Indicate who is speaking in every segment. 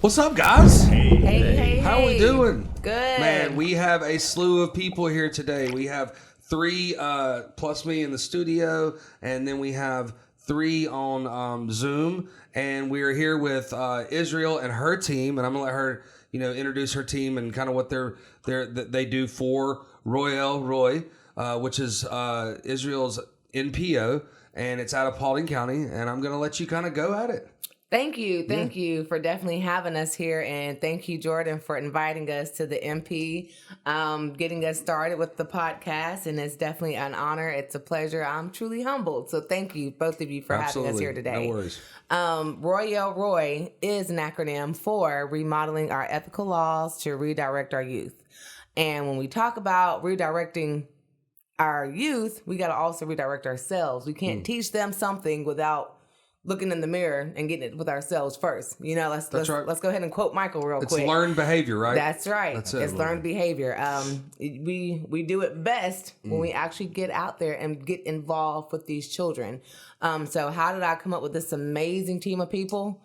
Speaker 1: What's up, guys?
Speaker 2: Hey.
Speaker 1: How we doing?
Speaker 2: Good.
Speaker 1: Man, we have a slew of people here today. We have three plus me in the studio, and then we have three on Zoom, and we are here with Israel and her team, and I'm gonna let her, introduce her team and kind of what they do for ROEL ROY, which is Israel's NPO, and it's out of Paulding County, and I'm gonna let you kind of go at it.
Speaker 2: Thank you for definitely having us here, and thank you, Jordan, for inviting us to the MP, getting us started with the podcast, and it's definitely an honor. It's a pleasure. I'm truly humbled, so thank you, both of you, for having us here today.
Speaker 1: No worries.
Speaker 2: ROEL ROY is an acronym for Remodeling Our Ethical Laws to Redirect Our Youth. And when we talk about redirecting our youth, we got to also redirect ourselves. We can't teach them something without looking in the mirror and getting it with ourselves first. Let's go ahead and quote Michael real quick.
Speaker 1: It's learned behavior, right?
Speaker 2: That's right.
Speaker 1: That's it.
Speaker 2: It's learned behavior. We do it best when we actually get out there and get involved with these children. So how did I come up with this amazing team of people?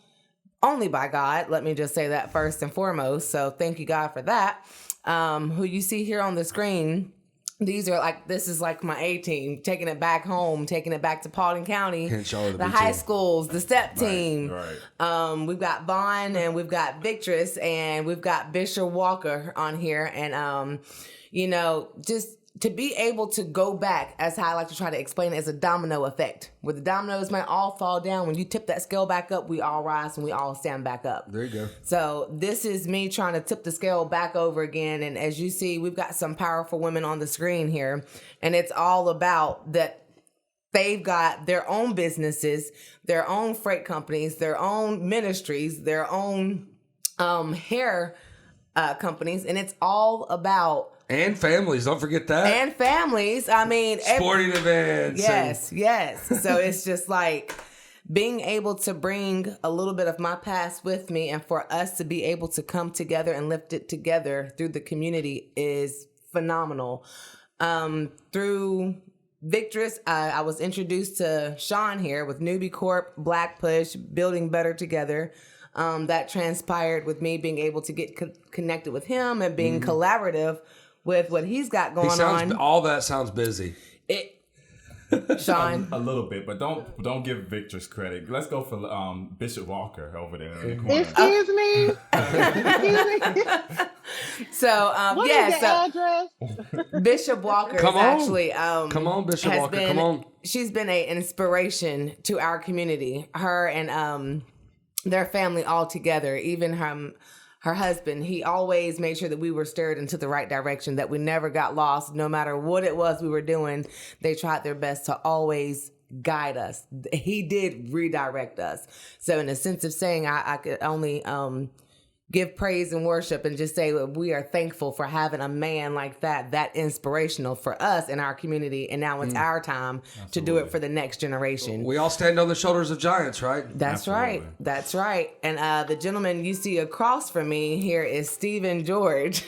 Speaker 2: Only by God. Let me just say that first and foremost. So thank you, God, for that. Who you see here on the screen, this is like my A team, taking it back home, taking it back to Paulding County, the high schools, the step team.
Speaker 3: Right.
Speaker 2: We've got Vaughn and we've got Victress and we've got Bishop Walker on here. And, just to be able to go back, as I like to try to explain it, as a domino effect, where the dominoes might all fall down. When you tip that scale back up, we all rise and we all stand back up.
Speaker 1: There you go.
Speaker 2: So this is me trying to tip the scale back over again. And as you see, we've got some powerful women on the screen here. And it's all about that they've got their own businesses, their own freight companies, their own ministries, their own hair companies. And it's all about...
Speaker 1: And families, don't forget that.
Speaker 2: And families. I mean...
Speaker 1: Sporting events.
Speaker 2: Yes. So it's just like being able to bring a little bit of my past with me, and for us to be able to come together and lift it together through the community is phenomenal. Through Victress, I was introduced to Sean here with Newbie Corp, Black Push, Building Better Together. That transpired with me being able to get connected with him and being collaborative with what he's got going on.
Speaker 1: All that sounds busy.
Speaker 2: Sean,
Speaker 3: a little bit, but don't give Victor's credit. Let's go for Bishop Walker over there in the corner.
Speaker 4: Excuse me.
Speaker 2: So
Speaker 4: what is the address?
Speaker 2: Bishop Walker
Speaker 1: Come
Speaker 2: is
Speaker 1: on.
Speaker 2: actually
Speaker 1: Come on, Bishop Walker. Come on.
Speaker 2: She's been an inspiration to our community. Her and their family all together, even her husband, he always made sure that we were steered into the right direction, that we never got lost. No matter what it was we were doing, they tried their best to always guide us. He did redirect us. So in a sense of saying, I could only give praise and worship and just say that we are thankful for having a man like that inspirational for us in our community. And now it's our time to do it for the next generation.
Speaker 1: We all stand on the shoulders of giants, right?
Speaker 2: That's right. That's right. And the gentleman you see across from me here is Stephen George.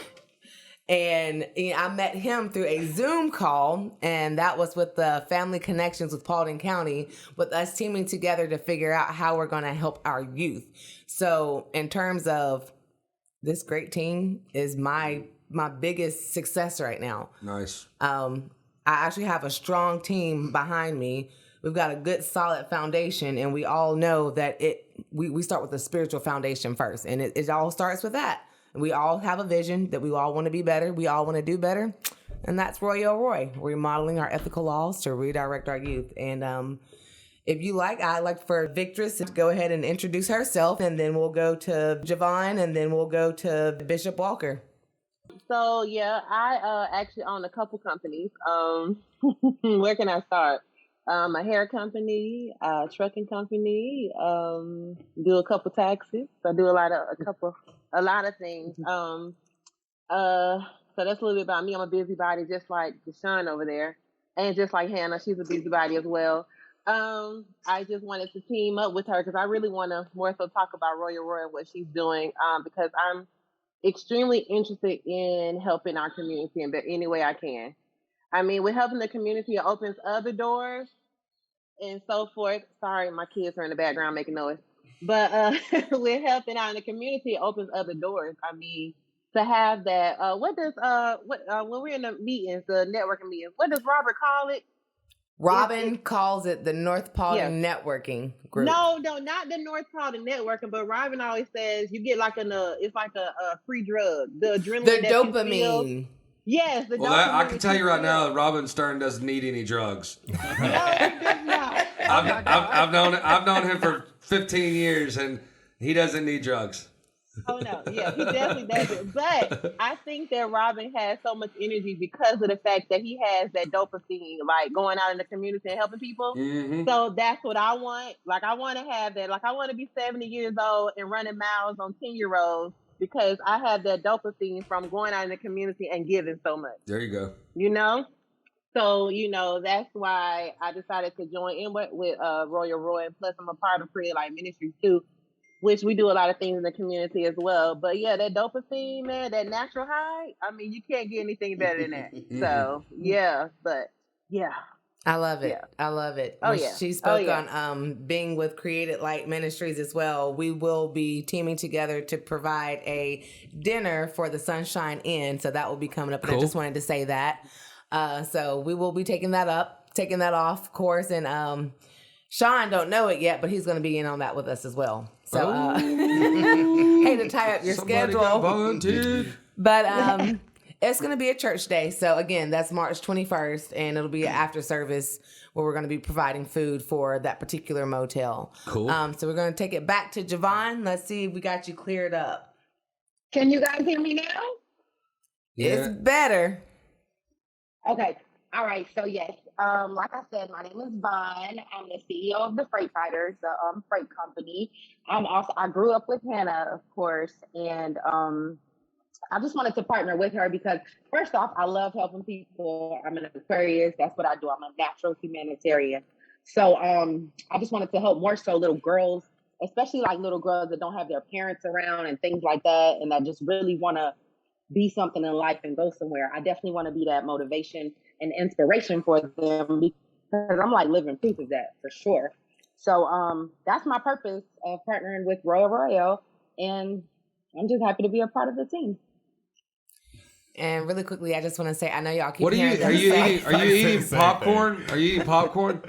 Speaker 2: And I met him through a Zoom call, and that was with the Family Connections with Paulding County, with us teaming together to figure out how we're going to help our youth. So in terms of this great team is my biggest success right now.
Speaker 1: Nice.
Speaker 2: I actually have a strong team behind me. We've got a good solid foundation, and we all know that we start with the spiritual foundation first, and it all starts with that. We all have a vision that we all want to be better. We all want to do better. And that's ROEL ROY, remodeling our ethical laws to redirect our youth. And if you like, I'd like for Victress to go ahead and introduce herself, and then we'll go to Javon, and then we'll go to Bishop Walker.
Speaker 4: So, yeah, I actually own a couple companies. Where can I start? A hair company, a trucking company, do a couple taxis. I do a lot of things. So that's a little bit about me. I'm a busybody, just like Deshaun over there, and just like Hannah, she's a busybody as well. I just wanted to team up with her because I really want to more so talk about ROEL ROY and what she's doing, because I'm extremely interested in helping our community in any way I can. I mean, with helping the community, it opens other doors and so forth. Sorry, my kids are in the background making noise. But with helping out in the community, it opens other doors. I mean, to have that, what does when we're in the meetings, the networking meetings, what does Robert call it?
Speaker 2: Robin calls it the North Paulding
Speaker 4: Yeah.
Speaker 2: Networking Group.
Speaker 4: No, not the North Paulding networking, but Robin always says you get like it's like a free drug, the adrenaline,
Speaker 2: The
Speaker 4: that you feel.
Speaker 2: dopamine.
Speaker 4: Yes, the
Speaker 1: Well,
Speaker 4: dopamine.
Speaker 1: I can tell you right now,
Speaker 4: feel.
Speaker 1: Robin Stern doesn't need any drugs.
Speaker 4: No, he does not.
Speaker 1: I've known him for 15 years, and he doesn't need drugs.
Speaker 4: Oh no, yeah, he definitely doesn't. But I think that Robin has so much energy because of the fact that he has that dopamine, like going out in the community and helping people.
Speaker 1: Mm-hmm.
Speaker 4: So that's what I want. Like I want to have that. Like I want to be 70 years old and running miles on 10-year-olds because I have that dopamine from going out in the community and giving so much.
Speaker 1: There you go.
Speaker 4: You know. So, that's why I decided to join in with Royal Roy, and plus I'm a part of Creative Life Ministries too, which we do a lot of things in the community as well. But yeah, that dopamine, man, that natural high, I mean, you can't get anything better than that. So yeah, but yeah.
Speaker 2: I love it.
Speaker 4: Yeah.
Speaker 2: I love it.
Speaker 4: Oh,
Speaker 2: When
Speaker 4: yeah.
Speaker 2: She spoke
Speaker 4: Oh, yeah.
Speaker 2: on being with Created Light Ministries as well. We will be teaming together to provide a dinner for the Sunshine Inn. So that will be coming up. And
Speaker 1: Cool.
Speaker 2: I just wanted to say that. So we will be taking that off, of course. And Sean don't know it yet, but he's going to be in on that with us as well. So hey, to tie up your
Speaker 1: Somebody
Speaker 2: schedule.
Speaker 1: got volunteered.
Speaker 2: But it's going to be a church day. So again, that's March 21st, and it'll be an after service where we're going to be providing food for that particular motel.
Speaker 1: Cool.
Speaker 2: So we're going to take it back to Javon. Let's see if we got you cleared up.
Speaker 5: Can you guys hear me now?
Speaker 2: It's better.
Speaker 5: Okay. All right. So yes, like I said, my name is Vaughn. I'm the CEO of the Freight Fighters, the freight company. I grew up with Hannah, of course, and I just wanted to partner with her because first off, I love helping people. I'm an Aquarius. That's what I do. I'm a natural humanitarian. So I just wanted to help more so little girls, especially like little girls that don't have their parents around and things like that, and that just really want to be something in life and go somewhere. I definitely want to be that motivation and inspiration for them because I'm like living proof of that for sure. So that's my purpose of partnering with ROEL ROY, and I'm just happy to be a part of the team.
Speaker 2: And really quickly, I just want to say, I know y'all keep
Speaker 1: What are you?
Speaker 2: hearing them
Speaker 1: Are you
Speaker 2: say-
Speaker 1: eating? Are you eating popcorn? Are you eating popcorn?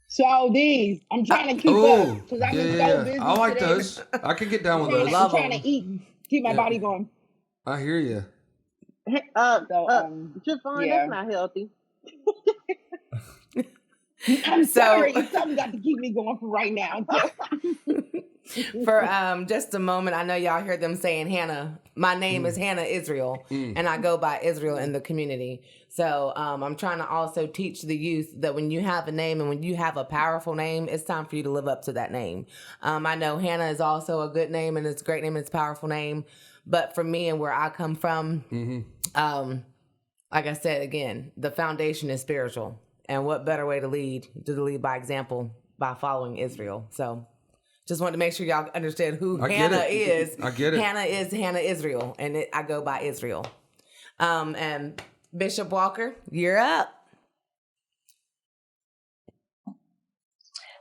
Speaker 5: So these, I'm trying to keep
Speaker 1: Oh,
Speaker 5: up because I'm
Speaker 1: yeah.
Speaker 5: so busy.
Speaker 1: I like
Speaker 5: today.
Speaker 1: those. I could get down with
Speaker 5: I'm
Speaker 1: those.
Speaker 2: Love
Speaker 5: trying
Speaker 2: 'em.
Speaker 5: to eat, keep my body going.
Speaker 1: I hear you.
Speaker 4: Javon,
Speaker 5: yeah.
Speaker 4: that's not healthy.
Speaker 5: I'm
Speaker 2: So-
Speaker 5: sorry, something got to keep me going for right now.
Speaker 2: For just a moment, I know y'all hear them saying Hannah. My name is Hannah Israel, and I go by Israel in the community. So I'm trying to also teach the youth that when you have a name and when you have a powerful name, it's time for you to live up to that name. I know Hannah is also a good name, and it's a great name, and it's a powerful name. But for me and where I come from, like I said, again, the foundation is spiritual. And what better way to lead by example by following Israel. So just wanted to make sure y'all understand who
Speaker 1: I get
Speaker 2: Hannah
Speaker 1: it.
Speaker 2: is.
Speaker 1: I get it.
Speaker 2: Hannah is Hannah Israel, and I go by Israel. And Bishop Walker, you're up.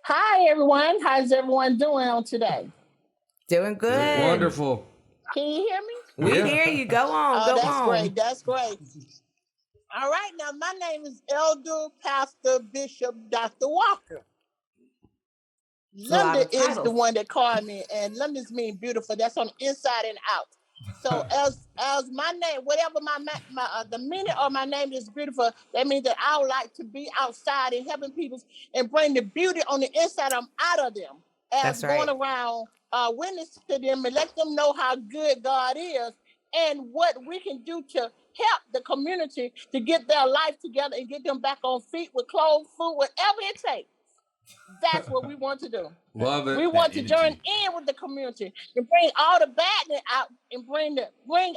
Speaker 6: Hi, everyone. How's everyone doing on today?
Speaker 2: Doing good.
Speaker 1: Wonderful.
Speaker 6: Can you hear me?
Speaker 2: We
Speaker 1: Yeah.
Speaker 2: hear you. Go on. Go
Speaker 6: that's
Speaker 2: on.
Speaker 6: great. That's great. All right. Now, my name is Elder Pastor Bishop Dr. Walker.
Speaker 2: a lot
Speaker 6: Linda
Speaker 2: of
Speaker 6: is
Speaker 2: titles.
Speaker 6: the one that called me, and Linda's mean beautiful. That's on the inside and out. So as my name, whatever the minute of my name is beautiful, that means that I would like to be outside and helping people and bring the beauty on the inside out of them. As
Speaker 2: That's right.
Speaker 6: going around witness to them and let them know how good God is and what we can do to help the community to get their life together and get them back on feet with clothes, food, whatever it takes. That's what we want to do.
Speaker 1: Love it.
Speaker 6: We want to join in with the community and bring all the badness out and bring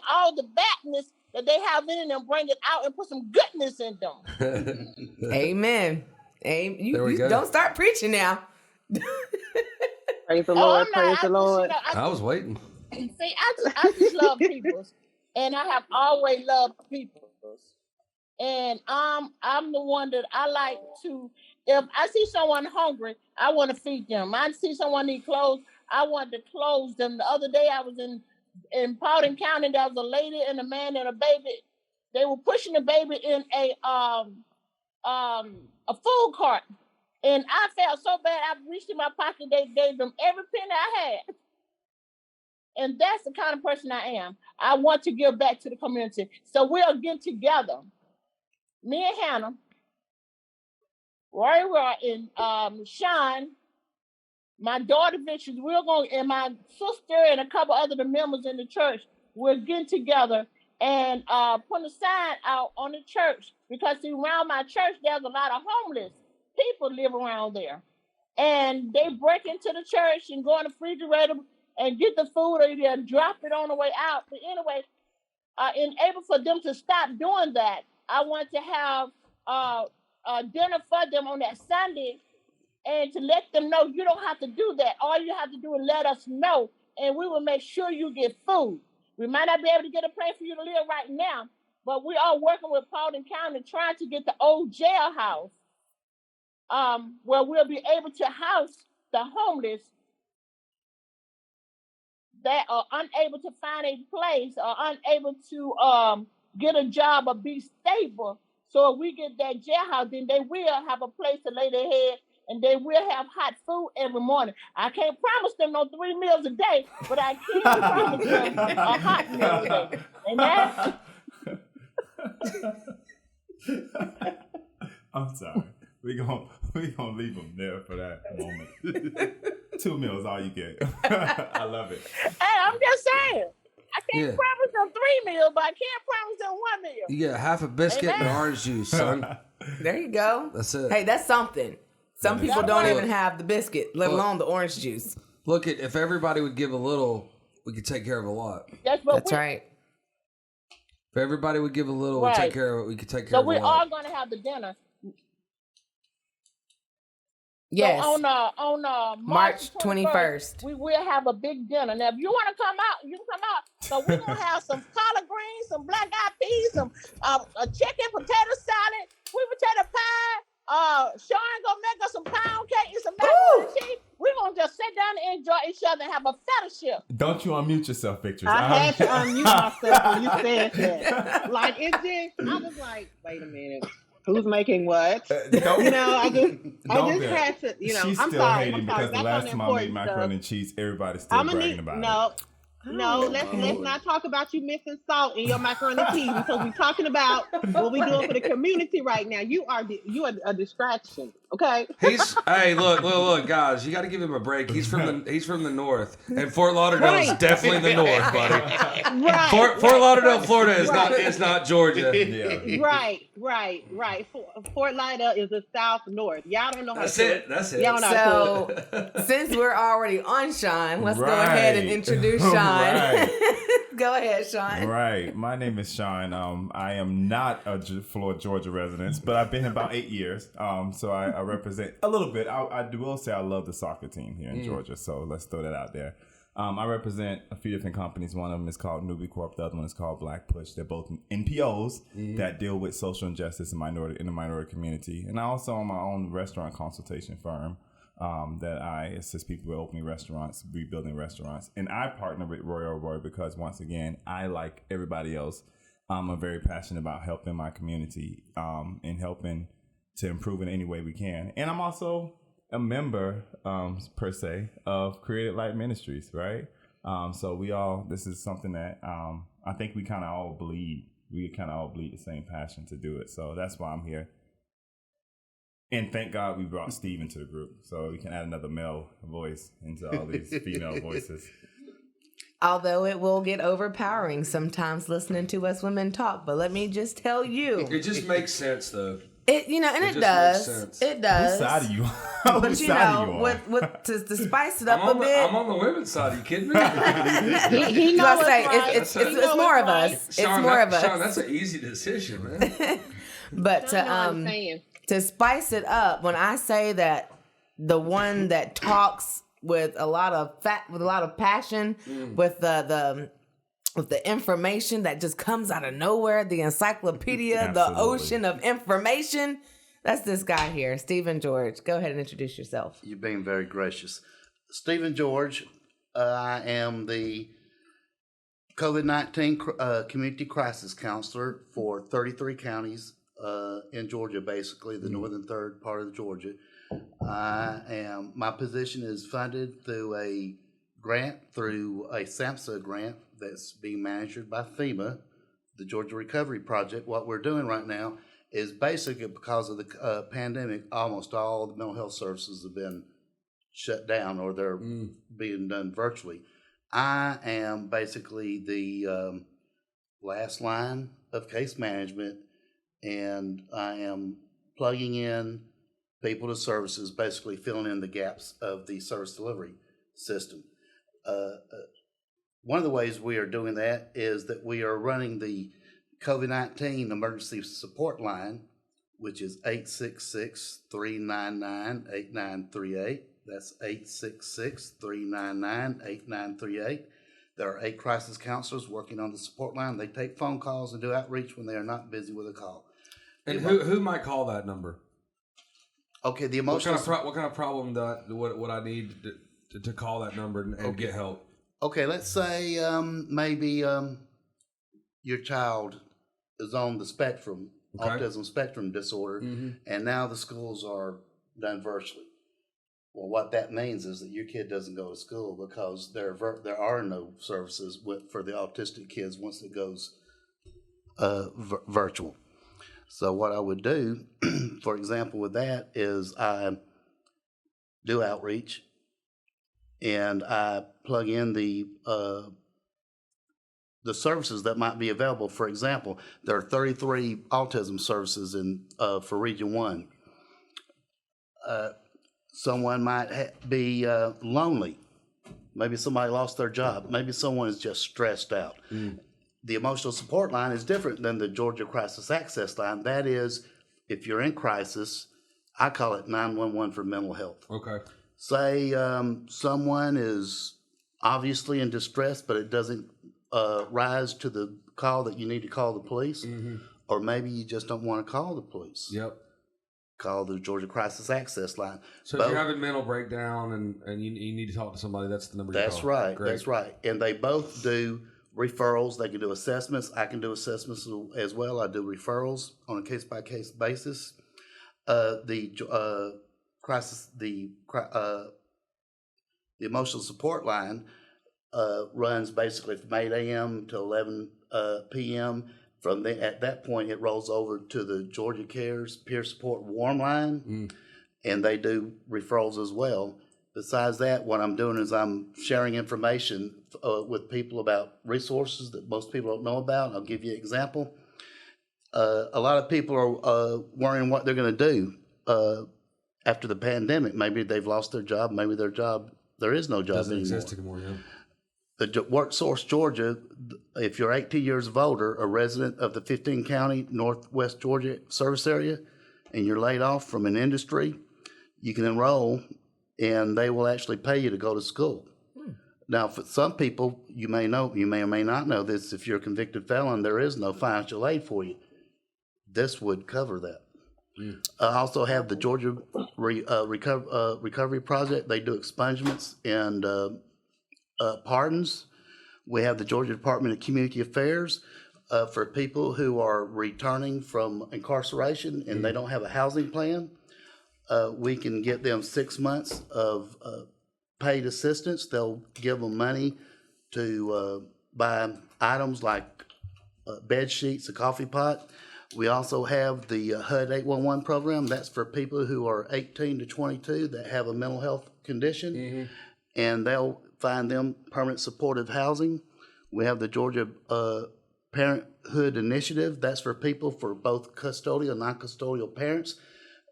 Speaker 6: all the badness that they have in them, bring it out and put some goodness in them.
Speaker 2: Amen. Amen.
Speaker 1: There we
Speaker 2: You
Speaker 1: go.
Speaker 2: don't start preaching now.
Speaker 4: Praise the Lord.
Speaker 6: I'm not-
Speaker 4: Praise the Lord.
Speaker 1: I was waiting.
Speaker 6: See, I just love people, and I have always loved people. And I'm the one that I like to. If I see someone hungry, I want to feed them. I see someone need clothes, I want to clothe them. The other day I was in Paulding County. There was a lady and a man and a baby. They were pushing the baby in a food cart, and I felt so bad. I reached in my pocket. They gave them every penny I had. And that's the kind of person I am. I want to give back to the community. So we'll get together. Me and Hannah, Roy, and Sean, my daughter Vicious, we're going, and my sister and a couple other the members in the church, we're getting together and putting a sign out on the church. Because see, around my church, there's a lot of homeless people live around there. And they break into the church and go in the refrigerator and get the food, or they'll drop it on the way out. But anyway, in able for them to stop doing that, I want to have a dinner for them on that Sunday, and to let them know you don't have to do that. All you have to do is let us know, and we will make sure you get food. We might not be able to get a place for you to live right now, but we are working with Paulding County trying to get the old jailhouse, where we'll be able to house the homeless that are unable to find a place or unable to get a job or be stable. So if we get that jailhouse, then they will have a place to lay their head, and they will have hot food every morning. I can't promise them no 3 meals a day, but I can promise them a hot meal a day. Amen?
Speaker 3: I'm sorry. We gonna leave them there for that moment. 2 meals, all you get. I love it.
Speaker 6: Hey, I'm just saying. I can't promise them 3 meals, but I can't promise them 1 meal.
Speaker 1: You get half a biscuit and orange juice, son.
Speaker 2: There you go.
Speaker 1: That's it.
Speaker 2: Hey, that's something. Some people don't even have the biscuit, let alone the orange juice.
Speaker 1: Look, if everybody would give a little, we could take care of a lot.
Speaker 2: That's right.
Speaker 1: If everybody would give a little, we take care of it. We could take care of a lot.
Speaker 6: So we're all going to have the dinner.
Speaker 2: Yes.
Speaker 6: So on
Speaker 2: March 21st.
Speaker 6: we will have a big dinner. Now, if you want to come out, you can come out. So we're going to have some collard greens, some black-eyed peas, some a chicken, potato salad, sweet potato pie. Sean gonna make us some pound cake and some macaroni and cheese. We're gonna just sit down and enjoy each other and have a fellowship.
Speaker 3: Don't you unmute yourself, Victor.
Speaker 4: I had to unmute myself when you said that. Like, it just, I was like, wait a minute. Who's making what? I just had to,
Speaker 3: She's
Speaker 4: I'm
Speaker 3: still
Speaker 4: sorry.
Speaker 3: hating because the last time I made macaroni and cheese, everybody's still bragging about it.
Speaker 4: No, let's not talk about you missing salt in your macaroni and cheese, because we're talking about what we're doing for the community right now. You are a distraction, okay?
Speaker 1: Hey, look, guys, you got to give him a break. He's from the north, and Fort Lauderdale is definitely the north, buddy.
Speaker 4: Right.
Speaker 1: Fort Lauderdale, Florida is not Georgia.
Speaker 3: Yeah.
Speaker 4: Right. Fort Lauderdale is the south north. Y'all don't know how
Speaker 1: That's
Speaker 4: to
Speaker 1: it. That's it.
Speaker 4: Y'all know
Speaker 2: So, since we're already on Sean, let's go ahead and introduce Sean.
Speaker 3: Right.
Speaker 2: Go ahead, Sean.
Speaker 3: Right. My name is Sean. I am not a Florida, Georgia resident, but I've been here about 8 years. So I represent a little bit. I will say I love the soccer team here in Georgia. So let's throw that out there. I represent a few different companies. One of them is called Newbie Corp. The other one is called Black Push. They're both NPOs that deal with social injustice in the minority community. And I also own my own restaurant consultation firm. That I assist people with opening restaurants, rebuilding restaurants. And I partner with ROEL ROY because, once again, I, like everybody else, I'm very passionate about helping my community and helping to improve in any way we can. And I'm also a member, per se, of Creative Light Ministries, right? So this is something that I think we kind of all bleed. We kind of all bleed the same passion to do it. So that's why I'm here. And thank God we brought Steve into the group, so we can add another male voice into all these female voices.
Speaker 2: Although it will get overpowering sometimes listening to us women talk, but let me just tell you,
Speaker 1: It just makes sense, though.
Speaker 2: it
Speaker 1: just makes sense.
Speaker 2: It does.
Speaker 3: Whose side are you on?
Speaker 2: But
Speaker 3: Whose
Speaker 2: you
Speaker 3: side are
Speaker 2: know,
Speaker 3: you on?
Speaker 2: with to spice it up
Speaker 1: I'm
Speaker 2: a bit.
Speaker 1: I'm on the women's side. Are you kidding me?
Speaker 4: He knows
Speaker 2: it's more of us. It's more of us.
Speaker 1: Sean, that's an easy decision, man.
Speaker 2: But to spice it up, when I say that the one that talks with a lot of passion, with the with the information that just comes out of nowhere, the encyclopedia, the
Speaker 3: Absolutely.
Speaker 2: ocean of information. That's this guy here, Stephen George. Go ahead and introduce yourself.
Speaker 7: You're being very gracious. Stephen George, I am the COVID-19 community crisis counselor for 33 counties in Georgia, basically, the northern third part of Georgia. My position is funded through a grant, through a SAMHSA grant that's being managed by FEMA, the Georgia Recovery Project. What we're doing right now is basically because of the pandemic, almost all the mental health services have been shut down or they're being done virtually. I am basically the last line of case management, and I am plugging in people to services, basically filling in the gaps of the service delivery system. One of the ways we are doing that is that we are running the COVID-19 emergency support line, which is 866-399-8938. That's 866-399-8938. There are 8 crisis counselors working on the support line. They take phone calls and do outreach when they are not busy with a call.
Speaker 1: And who might call that number?
Speaker 7: Okay, the emotional...
Speaker 1: What kind of problem would I need to call that number and get help?
Speaker 7: Okay, let's say maybe your child is on the spectrum, autism spectrum disorder, and now the schools are done virtually. Well, what that means is that your kid doesn't go to school because there are no services for the autistic kids once it goes virtual. So what I would do, for example, with that is I do outreach and I plug in the services that might be available. For example, there are 33 autism services for Region 1. Someone might be lonely. Maybe somebody lost their job. Maybe someone is just stressed out. The emotional support line is different than the Georgia Crisis Access Line. That is, if you're in crisis, I call it 911 for mental health.
Speaker 1: Okay.
Speaker 7: Say someone is obviously in distress, but it doesn't rise to the call that you need to call the police, or maybe you just don't want to call the police.
Speaker 1: Yep.
Speaker 7: Call the Georgia Crisis Access Line.
Speaker 1: So if you're having mental breakdown and you need to talk to somebody, that's the number you call.
Speaker 7: That's right.
Speaker 1: Great.
Speaker 7: That's right. And they both do referrals. They can do assessments. I can do assessments as well. I do referrals on a case-by-case basis. The emotional support line runs basically from 8 a.m. to 11 p.m. At that point, it rolls over to the Georgia Cares Peer Support Warm Line, and they do referrals as well. Besides that, what I'm doing is I'm sharing information with people about resources that most people don't know about. I'll give you an example. A lot of people are worrying what they're going to do after the pandemic. Maybe they've lost their job. Maybe there is no job
Speaker 1: Doesn't
Speaker 7: anymore.
Speaker 1: exist anymore, yeah.
Speaker 7: The WorkSource Georgia, if you're 18 years of older, a resident of the 15-county Northwest Georgia service area, and you're laid off from an industry, you can enroll, and they will actually pay you to go to school. Now, for some people, you may or may not know this, if you're a convicted felon, there is no financial aid for you. This would cover that. I also have the Georgia Recovery Project. They do expungements and pardons. We have the Georgia Department of Community Affairs for people who are returning from incarceration and they don't have a housing plan. We can get them 6 months of paid assistance. They'll give them money to buy items like bed sheets, a coffee pot. We also have the HUD 811 program. That's for people who are 18 to 22 that have a mental health condition, and they'll find them permanent supportive housing. We have the Georgia Parenthood Initiative. That's for people for both custodial and non-custodial parents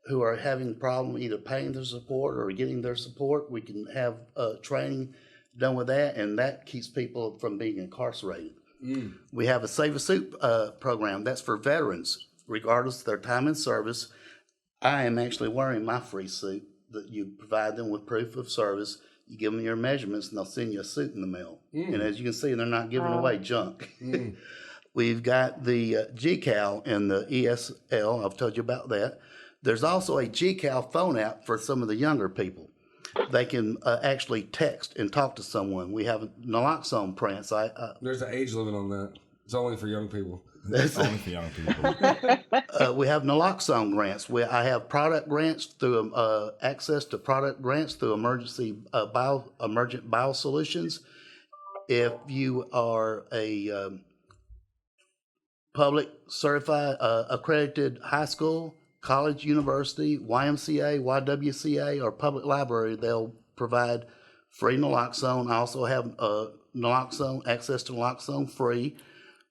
Speaker 7: who are having a problem either paying their support or getting their support. We can have training done with that, and that keeps people from being incarcerated. We have a Save a Suit program. That's for veterans, regardless of their time in service. I am actually wearing my free suit that you provide them with proof of service. You give them your measurements, and they'll send you a suit in the mail. And as you can see, they're not giving away junk. We've got the GCAL and the ESL. I've told you about that. There's also a GCAL phone app for some of the younger people. They can actually text and talk to someone. We have Naloxone Grants.
Speaker 1: There's an age limit on that. It's only for young people.
Speaker 3: It's only for young people.
Speaker 7: We have Naloxone Grants. I have product grants through access to product grants through emergent bio solutions. If you are a public certified accredited high school, college, university, YMCA, YWCA, or public library, they'll provide free naloxone. I also have naloxone, access to naloxone free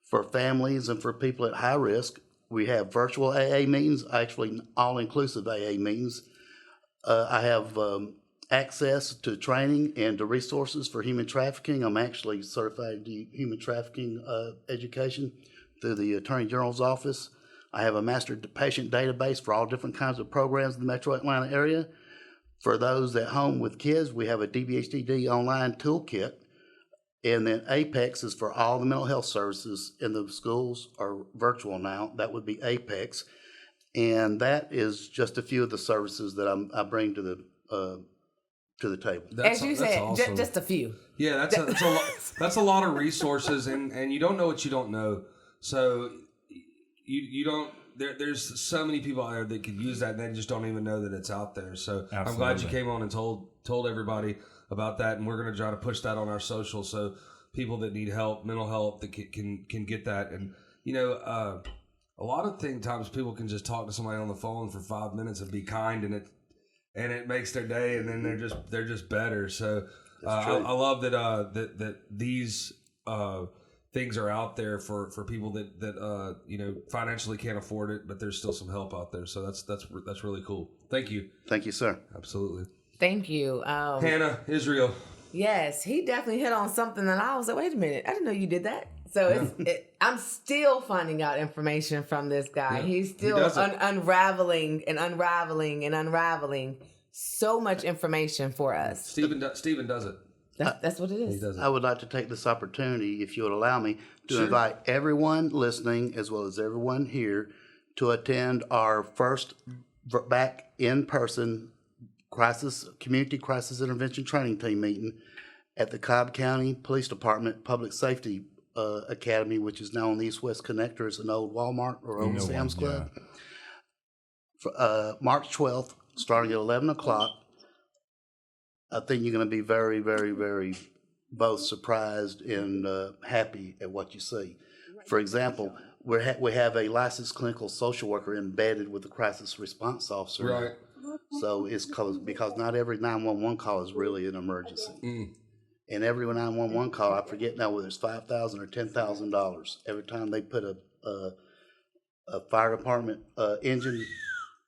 Speaker 7: for families and for people at high risk. We have virtual AA meetings, actually all-inclusive AA meetings. I have access to training and to resources for human trafficking. I'm actually certified in human trafficking education through the Attorney General's office. I have a master patient database for all different kinds of programs in the metro Atlanta area. For those at home with kids, we have a DBHDD online toolkit. And then Apex is for all the mental health services in the schools are virtual now. That would be Apex. And that is just a few of the services that I bring to the table.
Speaker 2: As you said,
Speaker 1: awesome.
Speaker 2: just a few.
Speaker 1: Yeah, that's a lot of resources, and you don't know what you don't know. So you don't. There's so many people out there that could use that, and they just don't even know that it's out there. So Absolutely. I'm glad you came on and told everybody about that, and we're going to try to push that on our social so people that need help, mental health, that can get that. And a lot of times people can just talk to somebody on the phone for 5 minutes and be kind, and it makes their day, and then they're just better. So I love that these things are out there for people that financially can't afford it, but there's still some help out there. So that's really cool. Thank you.
Speaker 7: Thank you, sir.
Speaker 1: Absolutely.
Speaker 2: Thank you.
Speaker 1: Hannah, Israel.
Speaker 2: Yes, he definitely hit on something that I was like, wait a minute, I didn't know you did that. So I'm still finding out information from this guy. Yeah, he's still unraveling so much information for us.
Speaker 1: Stephen does it.
Speaker 2: That's what it is.
Speaker 1: He does it.
Speaker 7: I would like to take this opportunity, if you would allow me, to invite everyone listening as well as everyone here to attend our first back in-person community crisis intervention training team meeting at the Cobb County Police Department Public Safety Academy, which is now on the East-West Connector. It's an old Walmart or old Sam's Club. For, March 12th, starting at 11 o'clock. I think you're going to be very, very, very both surprised and happy at what you see. For example, we have a licensed clinical social worker embedded with the crisis response officer.
Speaker 1: Right.
Speaker 7: So it's because not every 911 call is really an emergency. And every 911 call, I forget now whether it's $5,000 or $10,000. Every time they put a fire department engine,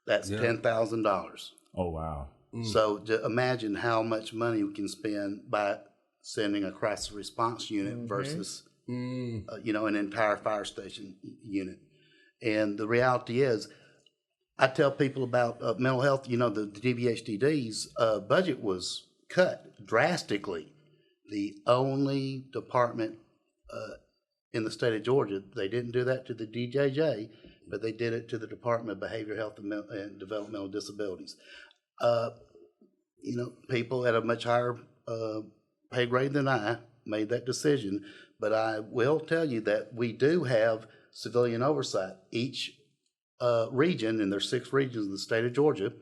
Speaker 7: that's $10,000.
Speaker 3: Oh, wow.
Speaker 7: So imagine how much money we can spend by sending a crisis response unit versus an entire fire station unit. And the reality is, I tell people about mental health. The DBHDD's budget was cut drastically. The only department in the state of Georgia, they didn't do that to the DJJ, but they did it to the Department of Behavioral Health and Developmental Disabilities. People at a much higher pay grade than I made that decision, but I will tell you that we do have civilian oversight. Each region, and there's 6 regions in the state of Georgia,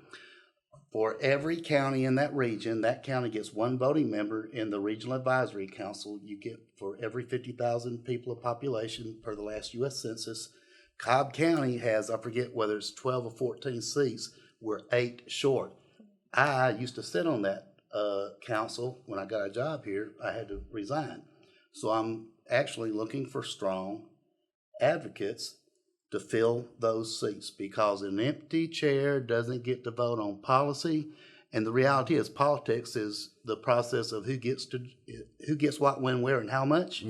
Speaker 7: for every county in that region, that county gets 1 voting member in the Regional Advisory Council. You get for every 50,000 people of population per the last U.S. Census. Cobb County has, I forget whether it's 12 or 14 seats. We're 8 short. I used to sit on that council. When I got a job here, I had to resign. So I'm actually looking for strong advocates to fill those seats, because an empty chair doesn't get to vote on policy. And the reality is, politics is the process of who gets what, when, where, and how much.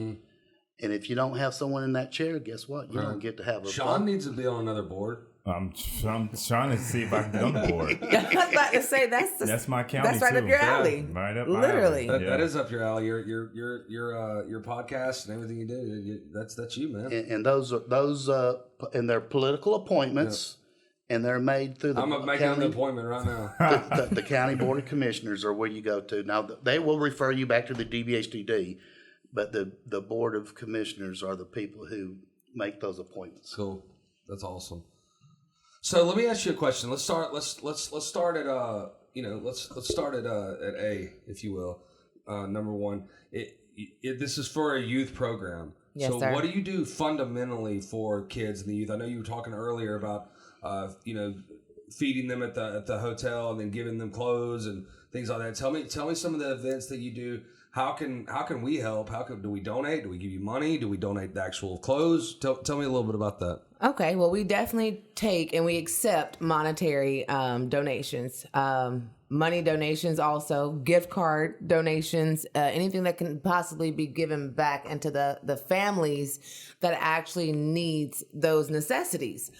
Speaker 7: And if you don't have someone in that chair, guess what? You don't get to have a
Speaker 1: Sean needs to be on another board.
Speaker 3: I'm trying to see if I can get on the board.
Speaker 2: I was about to say that's
Speaker 3: my county.
Speaker 2: That's right
Speaker 3: too.
Speaker 2: up your alley.
Speaker 3: Yeah, right up my
Speaker 2: Literally.
Speaker 3: alley.
Speaker 1: That is up your alley. Your podcast and everything you do. That's you, man.
Speaker 7: and those and they're political appointments, and they're made through the
Speaker 1: I'm making an
Speaker 7: county.
Speaker 1: appointment right now.
Speaker 7: The county board of commissioners are where you go to. Now they will refer you back to the DBHDD, but the board of commissioners are the people who make those appointments.
Speaker 1: Cool. That's awesome. So let me ask you a question. Let's start. Let's start at let's start at A, if you will. Number one, this is for a youth program.
Speaker 2: Yes,
Speaker 1: so
Speaker 2: sir.
Speaker 1: what do you do fundamentally for kids and the youth? I know you were talking earlier about feeding them at the hotel and then giving them clothes and things like that. Tell me some of the events that you do. How can we help? Do we donate? Do we give you money? Do we donate the actual clothes? Tell me a little bit about that.
Speaker 2: Okay, well, we definitely take and we accept monetary donations, money donations, also gift card donations, anything that can possibly be given back into the families that actually needs those necessities.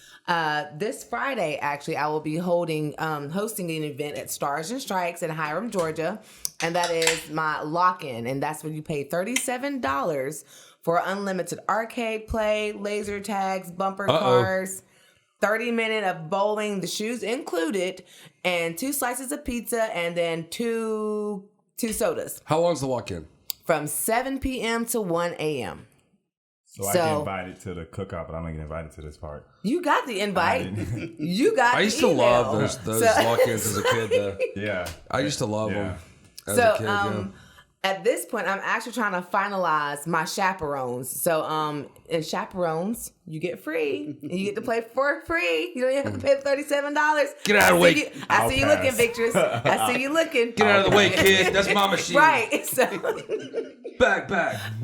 Speaker 2: This Friday, actually, I will be hosting an event at Stars and Strikes in Hiram, Georgia, and that is my lock-in, and that's when you pay $37 for unlimited arcade play, laser tags, bumper cars, 30-minute of bowling, the shoes included, and 2 slices of pizza, and then two sodas.
Speaker 1: How long's the walk-in?
Speaker 2: From 7 p.m. to 1 a.m.
Speaker 3: So I get invited to the cookout, but I'm not getting invited to this part.
Speaker 2: You got the invite. You got.
Speaker 1: I used to love those walk-ins as a kid. Though.
Speaker 3: Yeah,
Speaker 1: I used to love them. As
Speaker 2: So
Speaker 1: a kid,
Speaker 2: at this point, I'm actually trying to finalize my chaperones. So in chaperones, you get free. And you get to play for free. You don't even have to pay the $37.
Speaker 1: Get out of the way.
Speaker 2: I see you looking, Victress. I see you looking.
Speaker 1: Get out of the way, kid. That's my machine.
Speaker 2: Right. So
Speaker 1: Back.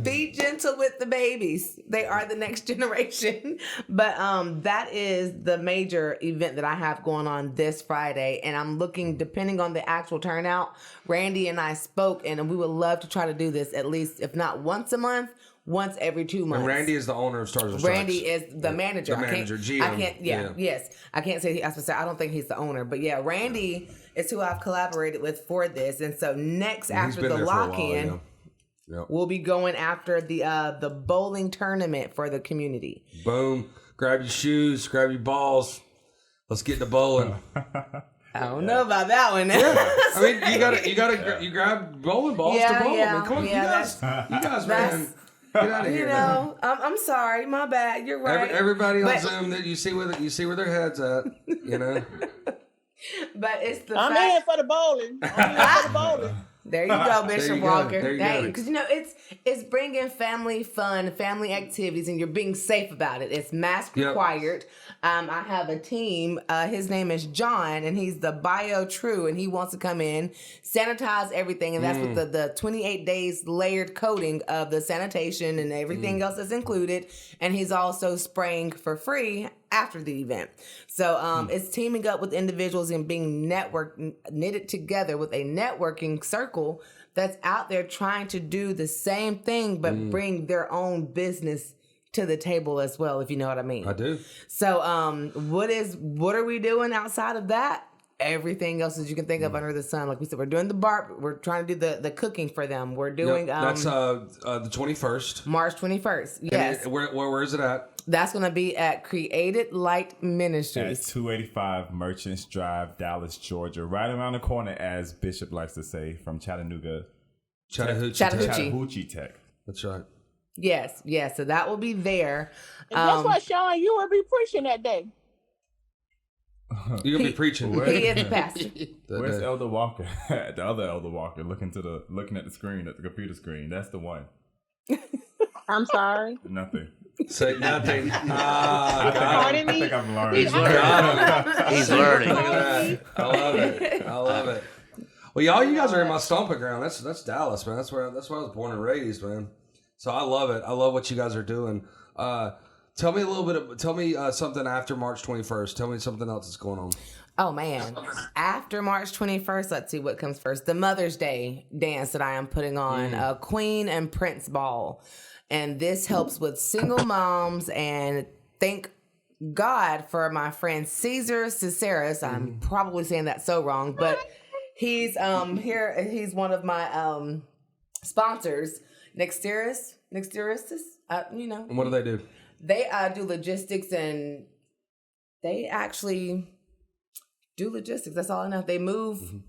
Speaker 2: be gentle with the babies. They are the next generation. But that is the major event that I have going on this Friday. And I'm looking, depending on the actual turnout, Randy and I spoke, and we would love to try to do this at least, if not once a month, once every 2 months.
Speaker 1: And Randy is the owner of Stars and Strikes.
Speaker 2: Randy is the manager.
Speaker 1: The manager, GM.
Speaker 2: I can't. Yes. I can't say. I was supposed to say I don't think he's the owner, but yeah, Randy is who I've collaborated with for this. And so next, after the lock-in, we'll be going after the bowling tournament for the community.
Speaker 1: Boom! Grab your shoes, grab your balls. Let's get to bowling.
Speaker 2: I don't know about that one.
Speaker 1: I mean, you grab bowling balls to bowl. I mean, come on, you guys, man. Get out of here.
Speaker 2: I'm sorry, my bad. You're right.
Speaker 1: Everybody on Zoom, that you see where their heads at.
Speaker 2: But it's the
Speaker 6: I'm
Speaker 2: fact.
Speaker 6: in for the bowling. I'm in for the bowling.
Speaker 2: There you go, Bishop Walker.
Speaker 1: There you go.
Speaker 2: Because it's bringing family fun, family activities, and you're being safe about it. It's mask required. I have a team. His name is John, and he's the Bio True, and he wants to come in, sanitize everything, and that's with the 28 days layered coating of the sanitation and everything else that's included. And he's also spraying for free after the event. So it's teaming up with individuals and being knitted together with a networking circle that's out there trying to do the same thing, but bring their own business to the table as well, if you know what I mean.
Speaker 1: I do.
Speaker 2: So what are we doing outside of that? Everything else that you can think of under the sun. Like we said, we're doing we're trying to do the cooking for them. We're doing
Speaker 1: that's the 21st.
Speaker 2: March 21st. Yes.
Speaker 1: Where is it at?
Speaker 2: That's going to be at Created Light Ministries.
Speaker 3: At 285 Merchants Drive, Dallas, Georgia. Right around the corner, as Bishop likes to say, from Chattanooga.
Speaker 2: Chattahoochee
Speaker 3: Tech.
Speaker 1: That's right.
Speaker 2: Yes. So that will be there.
Speaker 6: And guess what, Sean? You will be preaching that day.
Speaker 1: You're going to be preaching.
Speaker 2: He is the pastor.
Speaker 3: Where's Elder Walker? The other Elder Walker looking at the screen, at the computer screen. That's the one.
Speaker 4: I'm sorry.
Speaker 3: Nothing.
Speaker 1: Say nothing.
Speaker 3: I think I'm learning.
Speaker 7: He's learning.
Speaker 1: Look at that. I love it. Well, you guys are in my stomping ground. That's Dallas, man. That's where I was born and raised, man. So I love it. I love what you guys are doing. Tell me something after March 21st. Tell me something else that's going on.
Speaker 2: Oh, man. After March 21st, let's see what comes first. The Mother's Day dance that I am putting on, Queen and Prince Ball. And this helps with single moms, and thank God for my friend Caesar Ciceres. I'm probably saying that so wrong, but he's here. He's one of my sponsors. Nexteris, you know.
Speaker 1: And what do they do?
Speaker 2: They do logistics, and they actually do logistics. That's all I know. They move.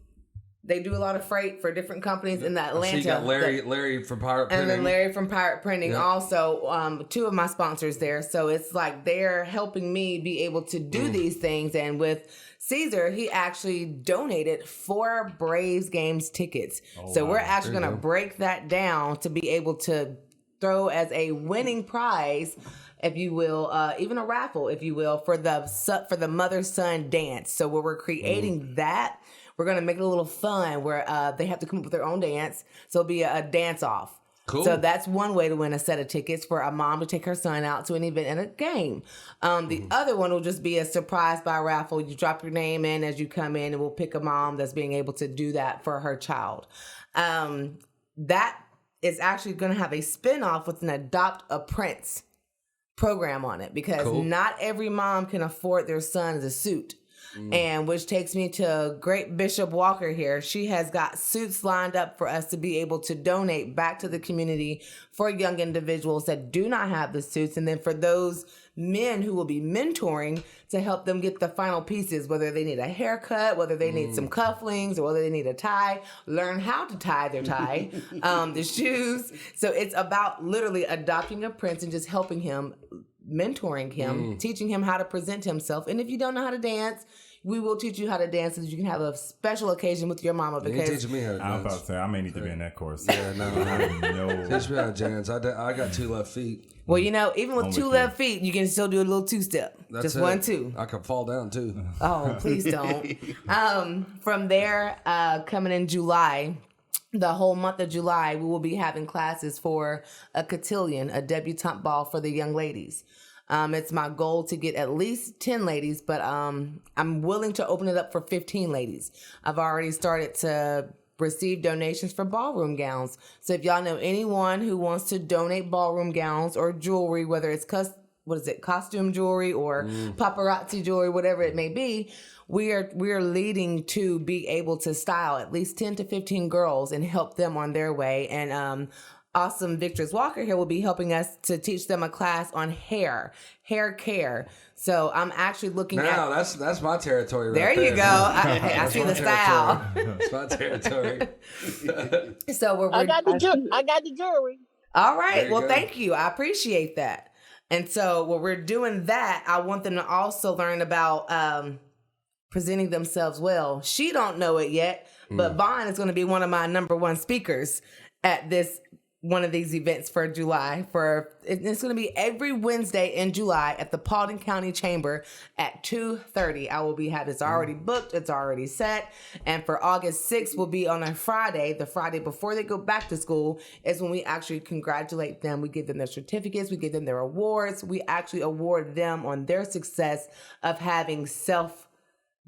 Speaker 2: They do a lot of freight for different companies in Atlanta.
Speaker 1: So you got Larry from Pirate Printing.
Speaker 2: And then Larry from Pirate Printing also, two of my sponsors there. So it's like they're helping me be able to do these things. And with Caesar, he actually donated 4 Braves games tickets. So we're actually going to break that down to be able to throw as a winning prize, if you will, even a raffle, if you will, for the mother-son dance. So where we're creating that, we're going to make it a little fun where they have to come up with their own dance. So it'll be a dance-off.
Speaker 1: Cool.
Speaker 2: So that's one way to win a set of tickets for a mom to take her son out to an event and a game. The other one will just be a surprise by raffle. You drop your name in as you come in, and we'll pick a mom that's being able to do that for her child. That is actually going to have a spin-off with an Adopt a Prince program on it, because not every mom can afford their son a suit. And which takes me to Great Bishop Walker here. She has got suits lined up for us to be able to donate back to the community for young individuals that do not have the suits. And then for those men who will be mentoring to help them get the final pieces, whether they need a haircut, whether they need some cufflinks, or whether they need a tie, learn how to tie their tie, the shoes. So it's about literally adopting a prince and just helping him, mentoring him, teaching him how to present himself. And if you don't know how to dance, we will teach you how to dance so that you can have a special occasion with your mama. Because
Speaker 1: you ain't teaching me how to dance.
Speaker 3: I was about to say, I may need to be in that course.
Speaker 1: Yeah, no. Teach me how to dance. I got 2 left feet.
Speaker 2: Well, you know, even with 2 left feet, you can still do a little 2-step.
Speaker 1: That's
Speaker 2: just
Speaker 1: it.
Speaker 2: 1, 2.
Speaker 1: I could fall down too.
Speaker 2: Oh, please don't. From there, coming in July, the whole month of July, we will be having classes for a cotillion, a debutante ball for the young ladies. It's my goal to get at least 10 ladies, but I'm willing to open it up for 15 ladies. I've already started to receive donations for ballroom gowns. So if y'all know anyone who wants to donate ballroom gowns or jewelry, whether it's costume jewelry or paparazzi jewelry, whatever it may be, we are leading to be able to style at least 10 to 15 girls and help them on their way. And awesome Victor's Walker here will be helping us to teach them a class on hair care. So I'm actually looking at...
Speaker 1: that's my territory right
Speaker 2: there.
Speaker 1: there.
Speaker 2: You go. I see the style.
Speaker 1: It's my territory.
Speaker 2: So
Speaker 6: I got the jewelry.
Speaker 2: All right.
Speaker 1: you
Speaker 2: Well,
Speaker 1: go.
Speaker 2: thank you. I appreciate that. And so when we're doing that, I want them to also learn about presenting themselves well. She don't know it yet, but Vaughn is going to be one of my number 1 speakers at one of these events for July. It's going to be every Wednesday in July at the Paulding County Chamber at 2:30. I will be having it's already booked. It's already set. And for August 6th will be on a Friday. The Friday before they go back to school is when we actually congratulate them. We give them their certificates. We give them their awards. We actually award them on their success of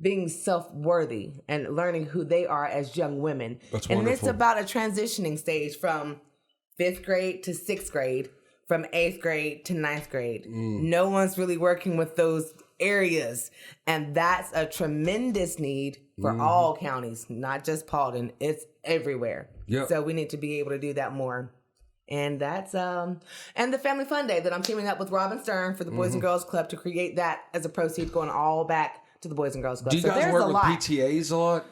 Speaker 2: being self-worthy and learning who they are as young women.
Speaker 1: That's
Speaker 2: and
Speaker 1: wonderful.
Speaker 2: it's about a transitioning stage from 5th grade to 6th grade, from 8th grade to 9th grade. No one's really working with those areas. And that's a tremendous need for all counties, not just Paulding. It's everywhere.
Speaker 1: Yep.
Speaker 2: So we need to be able to do that more. And that's and the Family Fun Day that I'm teaming up with Robin Stern for the Boys and Girls Club to create that as a proceed going all back to the Boys and Girls Club.
Speaker 1: Do you guys work with PTAs a lot?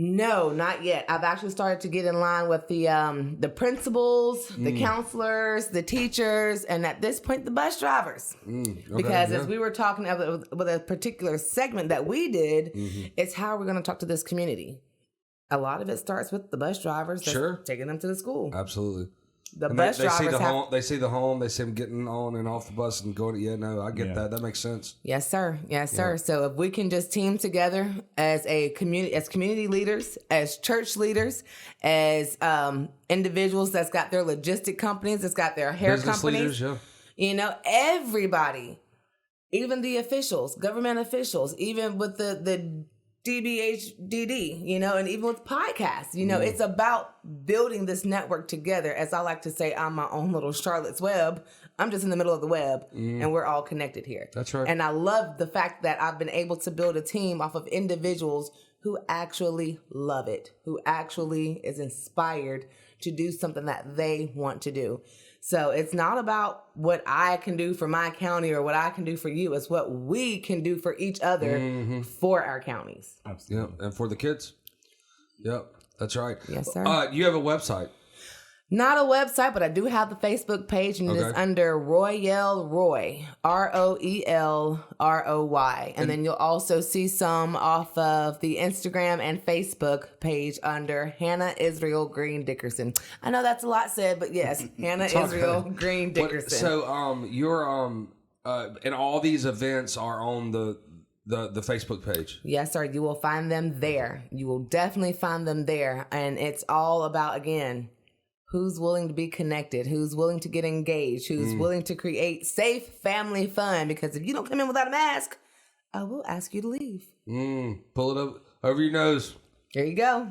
Speaker 2: No, not yet. I've actually started to get in line with the principals, the counselors, the teachers, and at this point, the bus drivers. Because as we were talking with a particular segment that we did, it's how we're going to talk to this community. A lot of it starts with the bus drivers that's taking them to the school.
Speaker 1: Absolutely.
Speaker 2: The
Speaker 1: And
Speaker 2: bus
Speaker 1: they see
Speaker 2: drivers
Speaker 1: the home. They see the home. They see them getting on and off the bus and going. Yeah, no, I get that. That makes sense.
Speaker 2: Yes, sir. Yes, sir. So if we can just team together as community leaders, as church leaders, as individuals that's got their logistic companies, that's got their hair
Speaker 1: Business
Speaker 2: companies,
Speaker 1: leaders,
Speaker 2: you know, everybody, even the officials, government officials, even with the DBHDD, you know, and even with podcasts, you know, it's about building this network together. As I like to say, I'm my own little Charlotte's Web. I'm just in the middle of the web and we're all connected here.
Speaker 1: That's right.
Speaker 2: And I love the fact that I've been able to build a team off of individuals who actually love it, who actually is inspired to do something that they want to do. So it's not about what I can do for my county or what I can do for you. It's what we can do for each other for our counties.
Speaker 3: Absolutely.
Speaker 1: Yeah, and for the kids. Yep, that's right.
Speaker 2: Yes, sir.
Speaker 1: You have a website.
Speaker 2: Not a website, but I do have the Facebook page, and it's under ROEL ROY, ROEL ROY. And then you'll also see some off of the Instagram and Facebook page under Hannah Israel Green Dickerson. I know that's a lot said, but yes, Hannah Israel Green Dickerson.
Speaker 1: So your and all these events are on the Facebook page.
Speaker 2: Yes, sir. You will find them there. You will definitely find them there. And it's all about, again, who's willing to be connected, who's willing to get engaged, who's willing to create safe family fun. Because if you don't come in without a mask, I will ask you to leave.
Speaker 1: Pull it up over your nose.
Speaker 2: There you go.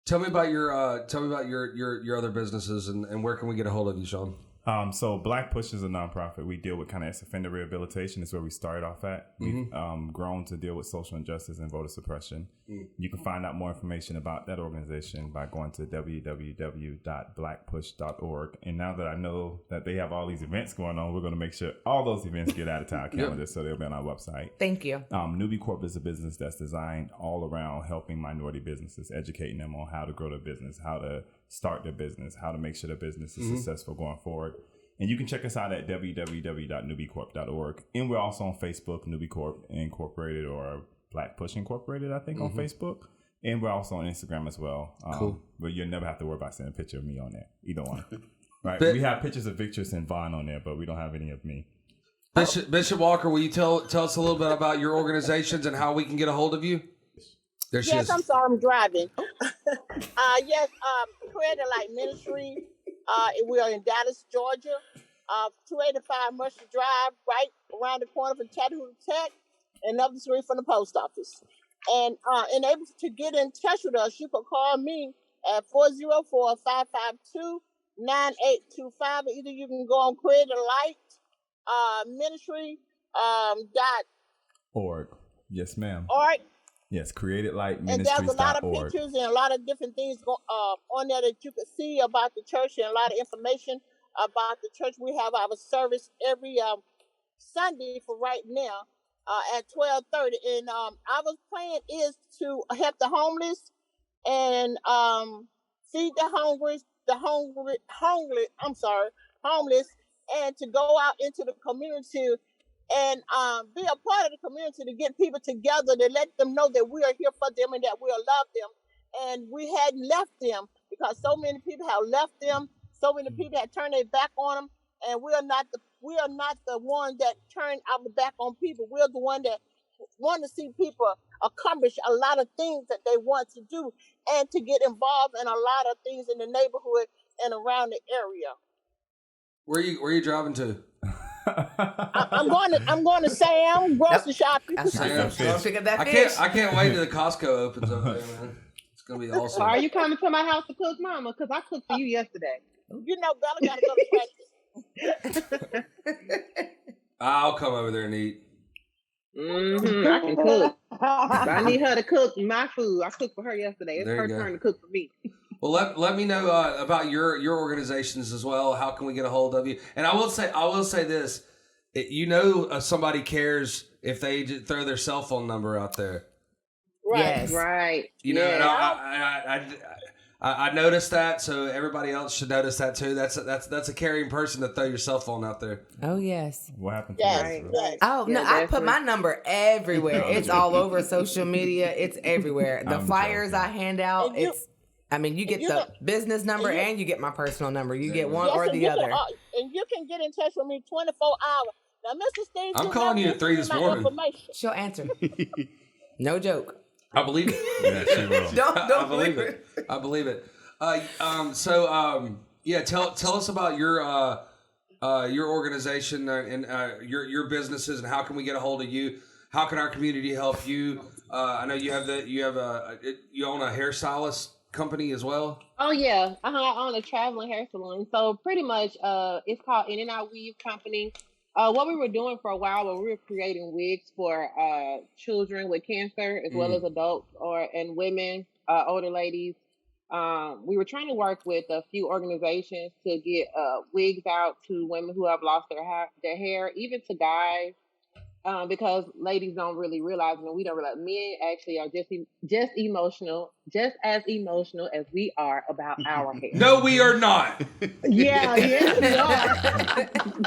Speaker 1: Tell me about your other businesses and where can we get a hold of you, Sean?
Speaker 3: So Black Push is a nonprofit. We deal with kind of ex-offender rehabilitation. Is where we started off at. We've grown to deal with social injustice and voter suppression. You can find out more information about that organization by going to www.blackpush.org. And now that I know that they have all these events going on, we're going to make sure all those events get added to our calendar so they'll be on our website.
Speaker 2: Thank you.
Speaker 3: Newbie Corp is a business that's designed all around helping minority businesses, educating them on how to grow their business, how to start their business, how to make sure their business is successful going forward. And you can check us out at www.newbiecorp.org. And we're also on Facebook, Newbie Corp Incorporated or Black Push Incorporated, I think, on Facebook. And we're also on Instagram as well.
Speaker 1: Cool.
Speaker 3: But you'll never have to worry about seeing a picture of me on there. Either one. Right? We have pictures of Victor and Vaughn on there, but we don't have any of me.
Speaker 1: Bishop Walker, will you tell us a little bit about your organizations and how we can get a hold of you? There she is.
Speaker 6: I'm sorry, I'm driving. Creative Light Ministry. We are in Dallas, Georgia. 285 Mercer Drive, right around the corner from Chattanooga Tech, and up the street from the post office. And able to get in touch with us, you can call me at 404-552-9825. Either you can go on Creative Light Ministry
Speaker 3: .org. Yes, ma'am.
Speaker 6: Org.
Speaker 3: Yes, Created Light
Speaker 6: And
Speaker 3: Ministries.
Speaker 6: there's a lot of pictures and a lot of different things on there that you can see about the church and a lot of information about the church. We have our service every Sunday for right now at 12:30. And our plan is to help the homeless and feed the homeless, and to go out into the community and be a part of the community, to get people together, to let them know that we are here for them and that we'll love them. And we hadn't left them because so many people have left them. So many people have turned their back on them. And we are not the one that turn our back on people. We're the one that want to see people accomplish a lot of things that they want to do and to get involved in a lot of things in the neighborhood and around the area.
Speaker 1: Where are you driving to?
Speaker 6: I'm going to Sam grocery shopping.
Speaker 1: I can't wait till the Costco opens up there, man. It's gonna be awesome.
Speaker 4: Are you coming to my house to cook, Mama? Because I cooked for you yesterday.
Speaker 6: You know, Bella got to go to practice.
Speaker 1: I'll come over there and eat.
Speaker 4: I can cook. But I need her to cook my food. I cooked for her yesterday. It's her turn to cook for me.
Speaker 1: Well, let me know about your organizations as well. How can we get a hold of you? And I will say this: somebody cares if they just throw their cell phone number out there.
Speaker 6: Right,
Speaker 2: yes.
Speaker 4: Right.
Speaker 1: And I noticed that, so everybody else should notice that too. That's a caring person to throw your cell phone out there.
Speaker 2: Oh yes.
Speaker 3: What happened to
Speaker 6: yes.
Speaker 2: Oh no, I put my number everywhere. It's all over social media. It's everywhere. The flyers I hand out. You get the business number and you get my personal number. You get one or the other.
Speaker 6: And you can get in touch with me 24 hours. Now, Mr. Steve,
Speaker 1: I'm calling you at 3 this morning.
Speaker 2: She'll answer. No joke.
Speaker 1: I believe it.
Speaker 3: Yeah, she will.
Speaker 2: Don't believe it.
Speaker 1: I believe it. Tell us about your organization and your businesses and how can we get a hold of you? how can our community help you? I know you own a hairstylist company as well.
Speaker 4: Oh yeah, I own a traveling hair salon. So pretty much, it's called In and Out Weave Company. What we were doing for a while, we were creating wigs for children with cancer, as well as adults and women, older ladies. We were trying to work with a few organizations to get wigs out to women who have lost their hair, even to guys. Because ladies don't really realize, and we don't realize, men actually are just as emotional as we are about our hair.
Speaker 1: No, we are not.
Speaker 4: Yeah, yes, we are.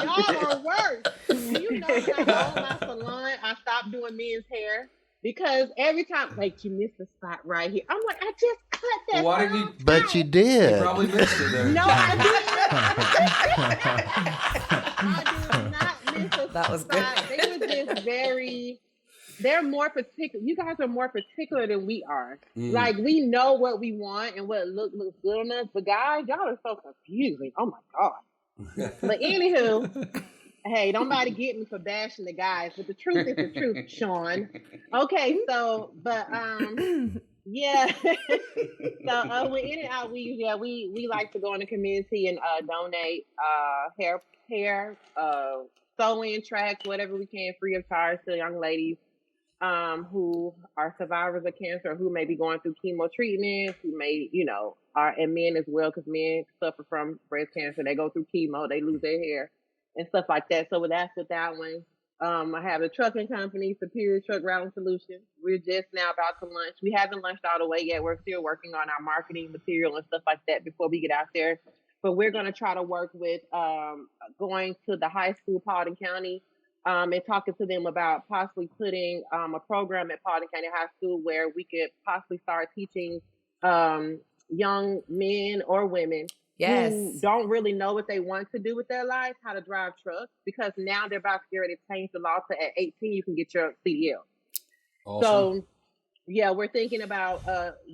Speaker 4: Y'all are worse. Do you know when I owned my salon, I stopped doing men's hair? Because every time, like, you missed a spot right here. I'm like, I just cut that.
Speaker 1: Why did you?
Speaker 7: But you did.
Speaker 1: You probably missed it there.
Speaker 4: No, I did not miss a spot.
Speaker 2: That was good.
Speaker 4: They were just they're more particular. You guys are more particular than we are. Like, we know what we want and what looks good on us. But guys, y'all are so confusing. Oh my God. But anywho, hey, don't nobody get me for bashing the guys, but the truth is the truth, Sean. Okay, so, but, yeah. So, with In and Out Weave, we like to go in the community and donate hair, sew-in tracks, whatever we can, free of charge to young ladies who are survivors of cancer, who may be going through chemo treatment, who may, and men as well, because men suffer from breast cancer. They go through chemo, they lose their hair and stuff like that. So that's with that one. I have a trucking company, Superior Truck Routing Solutions. We're just now about to launch. We haven't launched all the way yet. We're still working on our marketing material and stuff like that before we get out there. But we're going to try to work with going to the high school, Paulding County, and talking to them about possibly putting a program at Paulding County High School where we could possibly start teaching young men or women who don't really know what they want to do with their lives, how to drive trucks, because now they're about to get ready to change the law to at 18 you can get your CDL.
Speaker 1: Awesome.
Speaker 4: So yeah, we're thinking about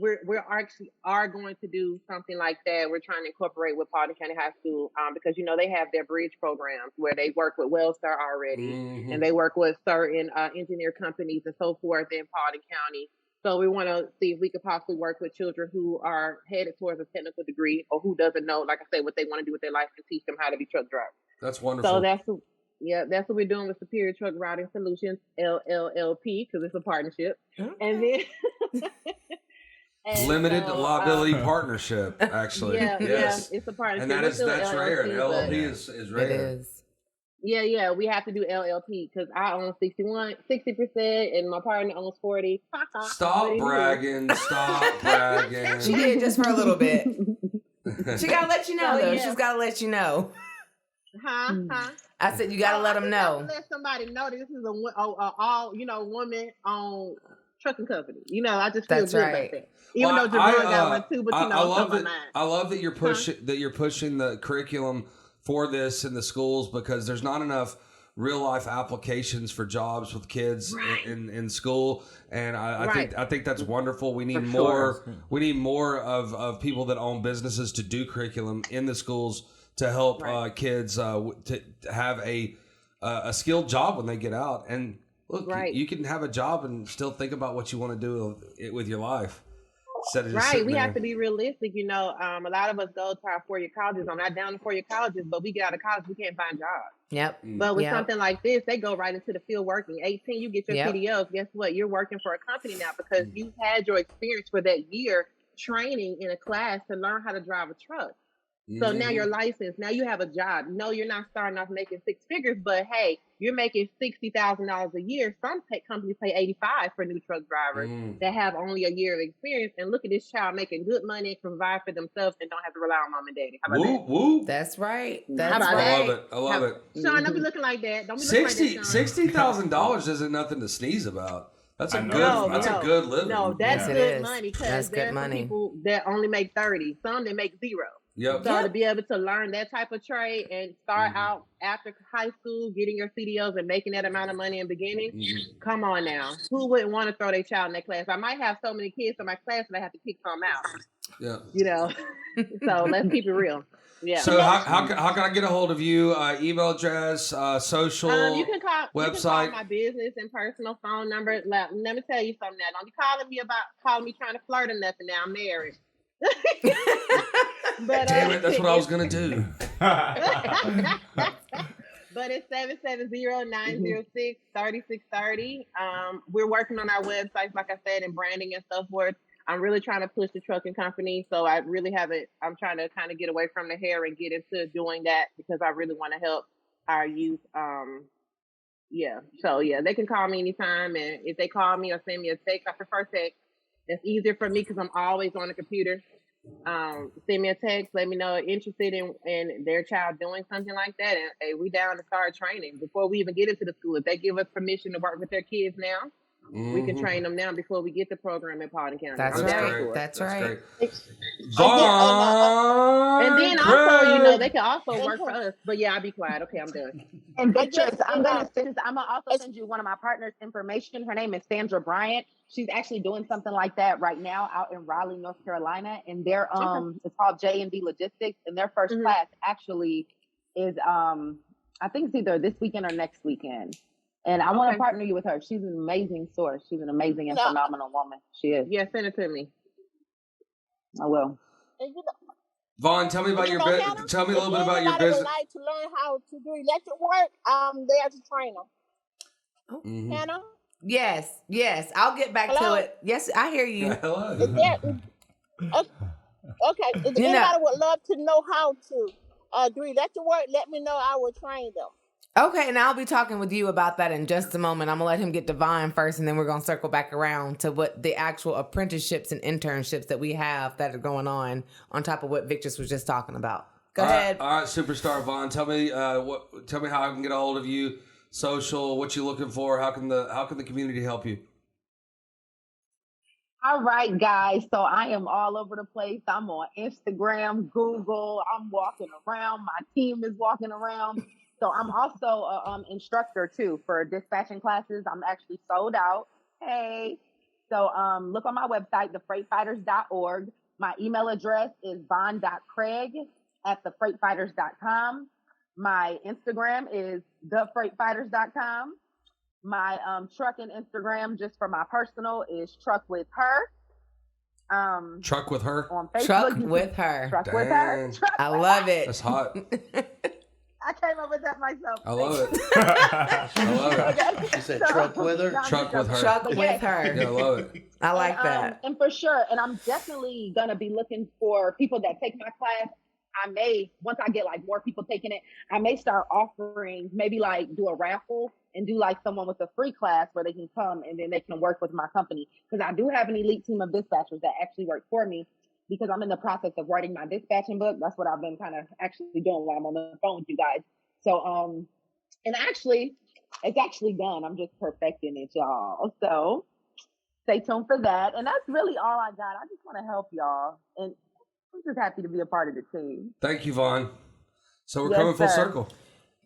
Speaker 4: we're actually going to do something like that. We're trying to incorporate with Paulding County High School because they have their bridge programs where they work with Wellstar already, and they work with certain engineer companies and so forth in Paulding County. So we want to see if we could possibly work with children who are headed towards a technical degree or who doesn't know, like I said, what they want to do with their life, and teach them how to be truck drivers.
Speaker 1: That's wonderful.
Speaker 4: So that's what we're doing with Superior Truck Routing Solutions, LLP, because it's a partnership. And then
Speaker 1: limited liability partnership, actually.
Speaker 4: Yeah, it's a partnership.
Speaker 1: And that's rare. An LLP is rare.
Speaker 2: It is.
Speaker 4: Yeah, we have to do LLP because I own 60%, and my partner owns 40%.
Speaker 1: Stop bragging.
Speaker 2: She did just for a little bit. She gotta let you know, though.
Speaker 4: Yeah.
Speaker 2: She's gotta let you know.
Speaker 4: Huh?
Speaker 2: I said you gotta let them know.
Speaker 4: Let somebody know this is all woman-owned trucking company. I just feel good about that. Even though Javon got one too, but
Speaker 1: I love that.
Speaker 4: mine.
Speaker 1: I love that you're pushing the curriculum for this in the schools, because there's not enough real life applications for jobs with kids in school, and I think that's wonderful. We need more. We need more of people that own businesses to do curriculum in the schools to help kids to have a skilled job when they get out. And look, you can have a job and still think about what you want to do with your life.
Speaker 4: We have to be realistic. A lot of us go to our 4-year colleges. I'm not down to 4-year colleges, but we get out of college, we can't find jobs.
Speaker 2: Yep.
Speaker 4: But with something like this, they go right into the field working. 18, you get your CDLs. Guess what? You're working for a company now because you had your experience for that year training in a class to learn how to drive a truck. So now you're licensed. Now you have a job. No, you're not starting off making 6 figures, but hey, you're making $60,000 a year. Some companies pay $85,000 for new truck drivers that have only a year of experience. And look at this child making good money and can provide for themselves and don't have to rely on mom and daddy. How about that?
Speaker 1: Woo.
Speaker 2: That's right.
Speaker 1: I love it.
Speaker 4: Sean, don't be looking like that. Don't be looking like that, Sean.
Speaker 1: $60,000 isn't nothing to sneeze about. That's a good living.
Speaker 4: No, that's good money, because there are some people that only make 30, some that make 0.
Speaker 1: Yep.
Speaker 4: So to be able to learn that type of trade and start out after high school, getting your CDLs and making that amount of money in the beginning, come on now. Who wouldn't want to throw their child in that class? I might have so many kids in my class that I have to kick some out.
Speaker 1: Yeah.
Speaker 4: You know, so let's keep it real. Yeah.
Speaker 1: So how can I get a hold of you? Email address, social,
Speaker 4: You can call
Speaker 1: website.
Speaker 4: my business and personal phone number. Let me tell you something. Now, don't be calling me trying to flirt or nothing. Now I'm married. But
Speaker 1: Damn it, that's what I was gonna do.
Speaker 4: But it's 770-906-3630. We're working on our websites, like I said, and branding and so forth. I'm really trying to push the trucking company, so I really haven't. I'm trying to kind of get away from the hair and get into doing that because I really want to help our youth. So they can call me anytime, and if they call me or send me a text, I prefer text. It's easier for me because I'm always on the computer. Send me a text, let me know interested in their child doing something like that, and hey, we down to start training before we even get into the school. If they give us permission to work with their kids now, we can train them now before we get the program in Paulding County.
Speaker 2: That's right. That's right.
Speaker 4: And then also, they can also work for us. But yeah, I'll be quiet. Okay, I'm done.
Speaker 5: And Victress, I'm gonna also send you one of my partners' information. Her name is Sandra Bryant. She's actually doing something like that right now out in Raleigh, North Carolina. And their it's called J&D Logistics. And their first class actually is I think it's either this weekend or next weekend. And I want to partner you with her. She's an amazing source. She's an amazing and phenomenal woman. She is.
Speaker 4: Yeah, send it to me.
Speaker 5: I will.
Speaker 1: Vaughn, tell me about your business. Tell me a little bit about your business.
Speaker 6: Would like to learn how to do electric work, I'm there to train them. Hannah?
Speaker 2: Yes. I'll get back to it. Yes, I hear you.
Speaker 1: Hello.
Speaker 6: Okay. If anybody would love to know how to do electric work, let me know. I will train them.
Speaker 2: Okay, and I'll be talking with you about that in just a moment. I'm going to let him get Divine first, and then we're going to circle back around to what the actual apprenticeships and internships that we have that are going on top of what Victress was just talking about. Go ahead.
Speaker 1: All right, superstar Vaughn, tell me how I can get a hold of you, social, what you're looking for, how can the community help you?
Speaker 5: All right, guys. So I am all over the place. I'm on Instagram, Google. I'm walking around. My team is walking around. So I'm also an instructor too for dispatching classes. I'm actually sold out. Hey. So look on my website, thefreightfighters.org. My email address is von.craig@thefreightfighters.com. My Instagram is thefreightfighters.com. My trucking Instagram, just for my personal, is Truck With Her.
Speaker 1: Truck With Her?
Speaker 5: On Facebook.
Speaker 2: Truck With Her.
Speaker 5: Truck With Her.
Speaker 2: I love it.
Speaker 1: That's hot.
Speaker 5: I came up with that myself.
Speaker 1: I love it. I love it.
Speaker 5: Okay.
Speaker 7: She said truck with her?
Speaker 1: Truck With Her.
Speaker 2: Truck With Her.
Speaker 1: Yeah, I love it.
Speaker 2: I like that.
Speaker 5: And for sure, and I'm definitely going to be looking for people that take my class. Once I get like more people taking it, I may start offering, maybe like do a raffle and do like someone with a free class where they can come and then they can work with my company. Because I do have an elite team of dispatchers that actually work for me, because I'm in the process of writing my dispatching book. That's what I've been kind of actually doing while I'm on the phone with you guys. So, and actually, it's actually done. I'm just perfecting it, y'all. So stay tuned for that. And that's really all I got. I just want to help y'all. And I'm just happy to be a part of the team.
Speaker 1: Thank you, Vaughn. So we're coming full circle.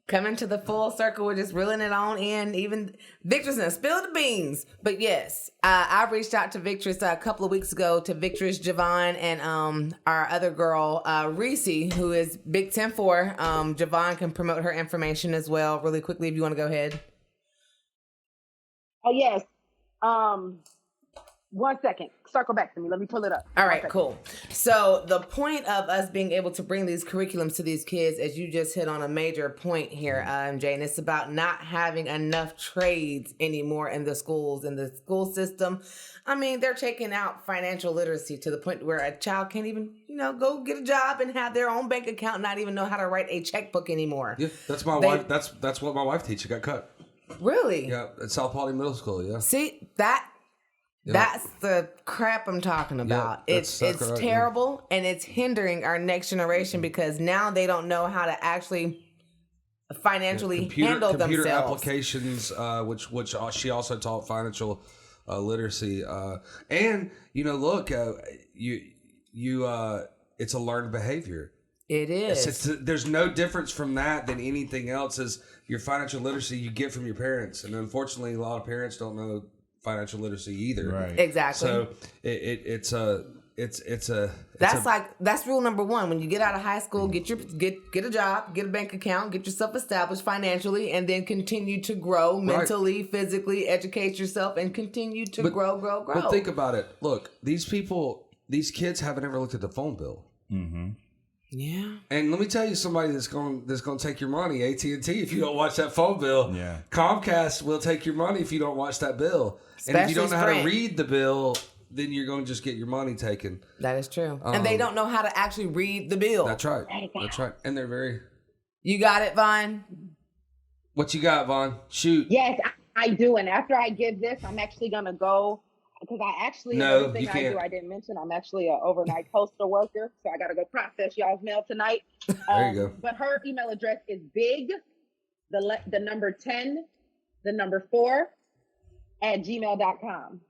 Speaker 2: Coming to the full circle, we're just reeling it on in. Even Victress and spill the beans. But yes, I reached out to Victress a couple of weeks ago, to Victress, Javon, and our other girl, Reese, who is Big 10-4. Javon can promote her information as well really quickly if you want to go ahead.
Speaker 5: Oh, yes. 1 second. Circle back to me. Let me pull it up.
Speaker 2: All right, cool. So the point of us being able to bring these curriculums to these kids, as you just hit on a major point here, Jane, it's about not having enough trades anymore in the schools, in the school system. I mean, they're taking out financial literacy to the point where a child can't even, go get a job and have their own bank account, not even know how to write a checkbook anymore.
Speaker 1: Yeah, that's my wife. That's what my wife teaches. Got cut.
Speaker 2: Really?
Speaker 1: Yeah, at South Paulding Middle School. Yeah.
Speaker 2: See that. Yeah. That's the crap I'm talking about. Yeah, it's terrible, and it's hindering our next generation because now they don't know how to actually financially handle themselves.
Speaker 1: Computer applications, which she also taught financial literacy, and look, it's a learned behavior.
Speaker 2: It is.
Speaker 1: There's no difference from that than anything else. Is your financial literacy you get from your parents, and unfortunately, a lot of parents don't know financial literacy either.
Speaker 3: Right.
Speaker 2: Exactly.
Speaker 1: So it's
Speaker 2: That's rule number one. When you get out of high school, get a job, get a bank account, get yourself established financially, and then continue to grow mentally, physically, educate yourself, and continue to grow.
Speaker 1: But think about it. Look, these kids haven't ever looked at the phone bill. Mm-hmm.
Speaker 2: Yeah.
Speaker 1: And let me tell you, somebody that's going to take your money, AT&T, if you don't watch that phone bill. Yeah. Comcast will take your money if you don't watch that bill.
Speaker 2: Especially
Speaker 1: and if you don't know
Speaker 2: Sprint.
Speaker 1: how to read the bill, then you're going to just get your money taken.
Speaker 2: That is true. And they don't know how to actually read the bill.
Speaker 1: That's right. That's right. And they're very...
Speaker 2: You got it, Vaughn?
Speaker 1: What you got, Vaughn? Shoot.
Speaker 5: Yes, I do. And after I give this, I'm actually going to go... Because I actually, everything I do, I didn't mention, I'm actually an overnight postal worker. So I got to go process y'all's mail tonight.
Speaker 1: There you go.
Speaker 5: But her email address is big, the number 10, the number 4 at gmail.com.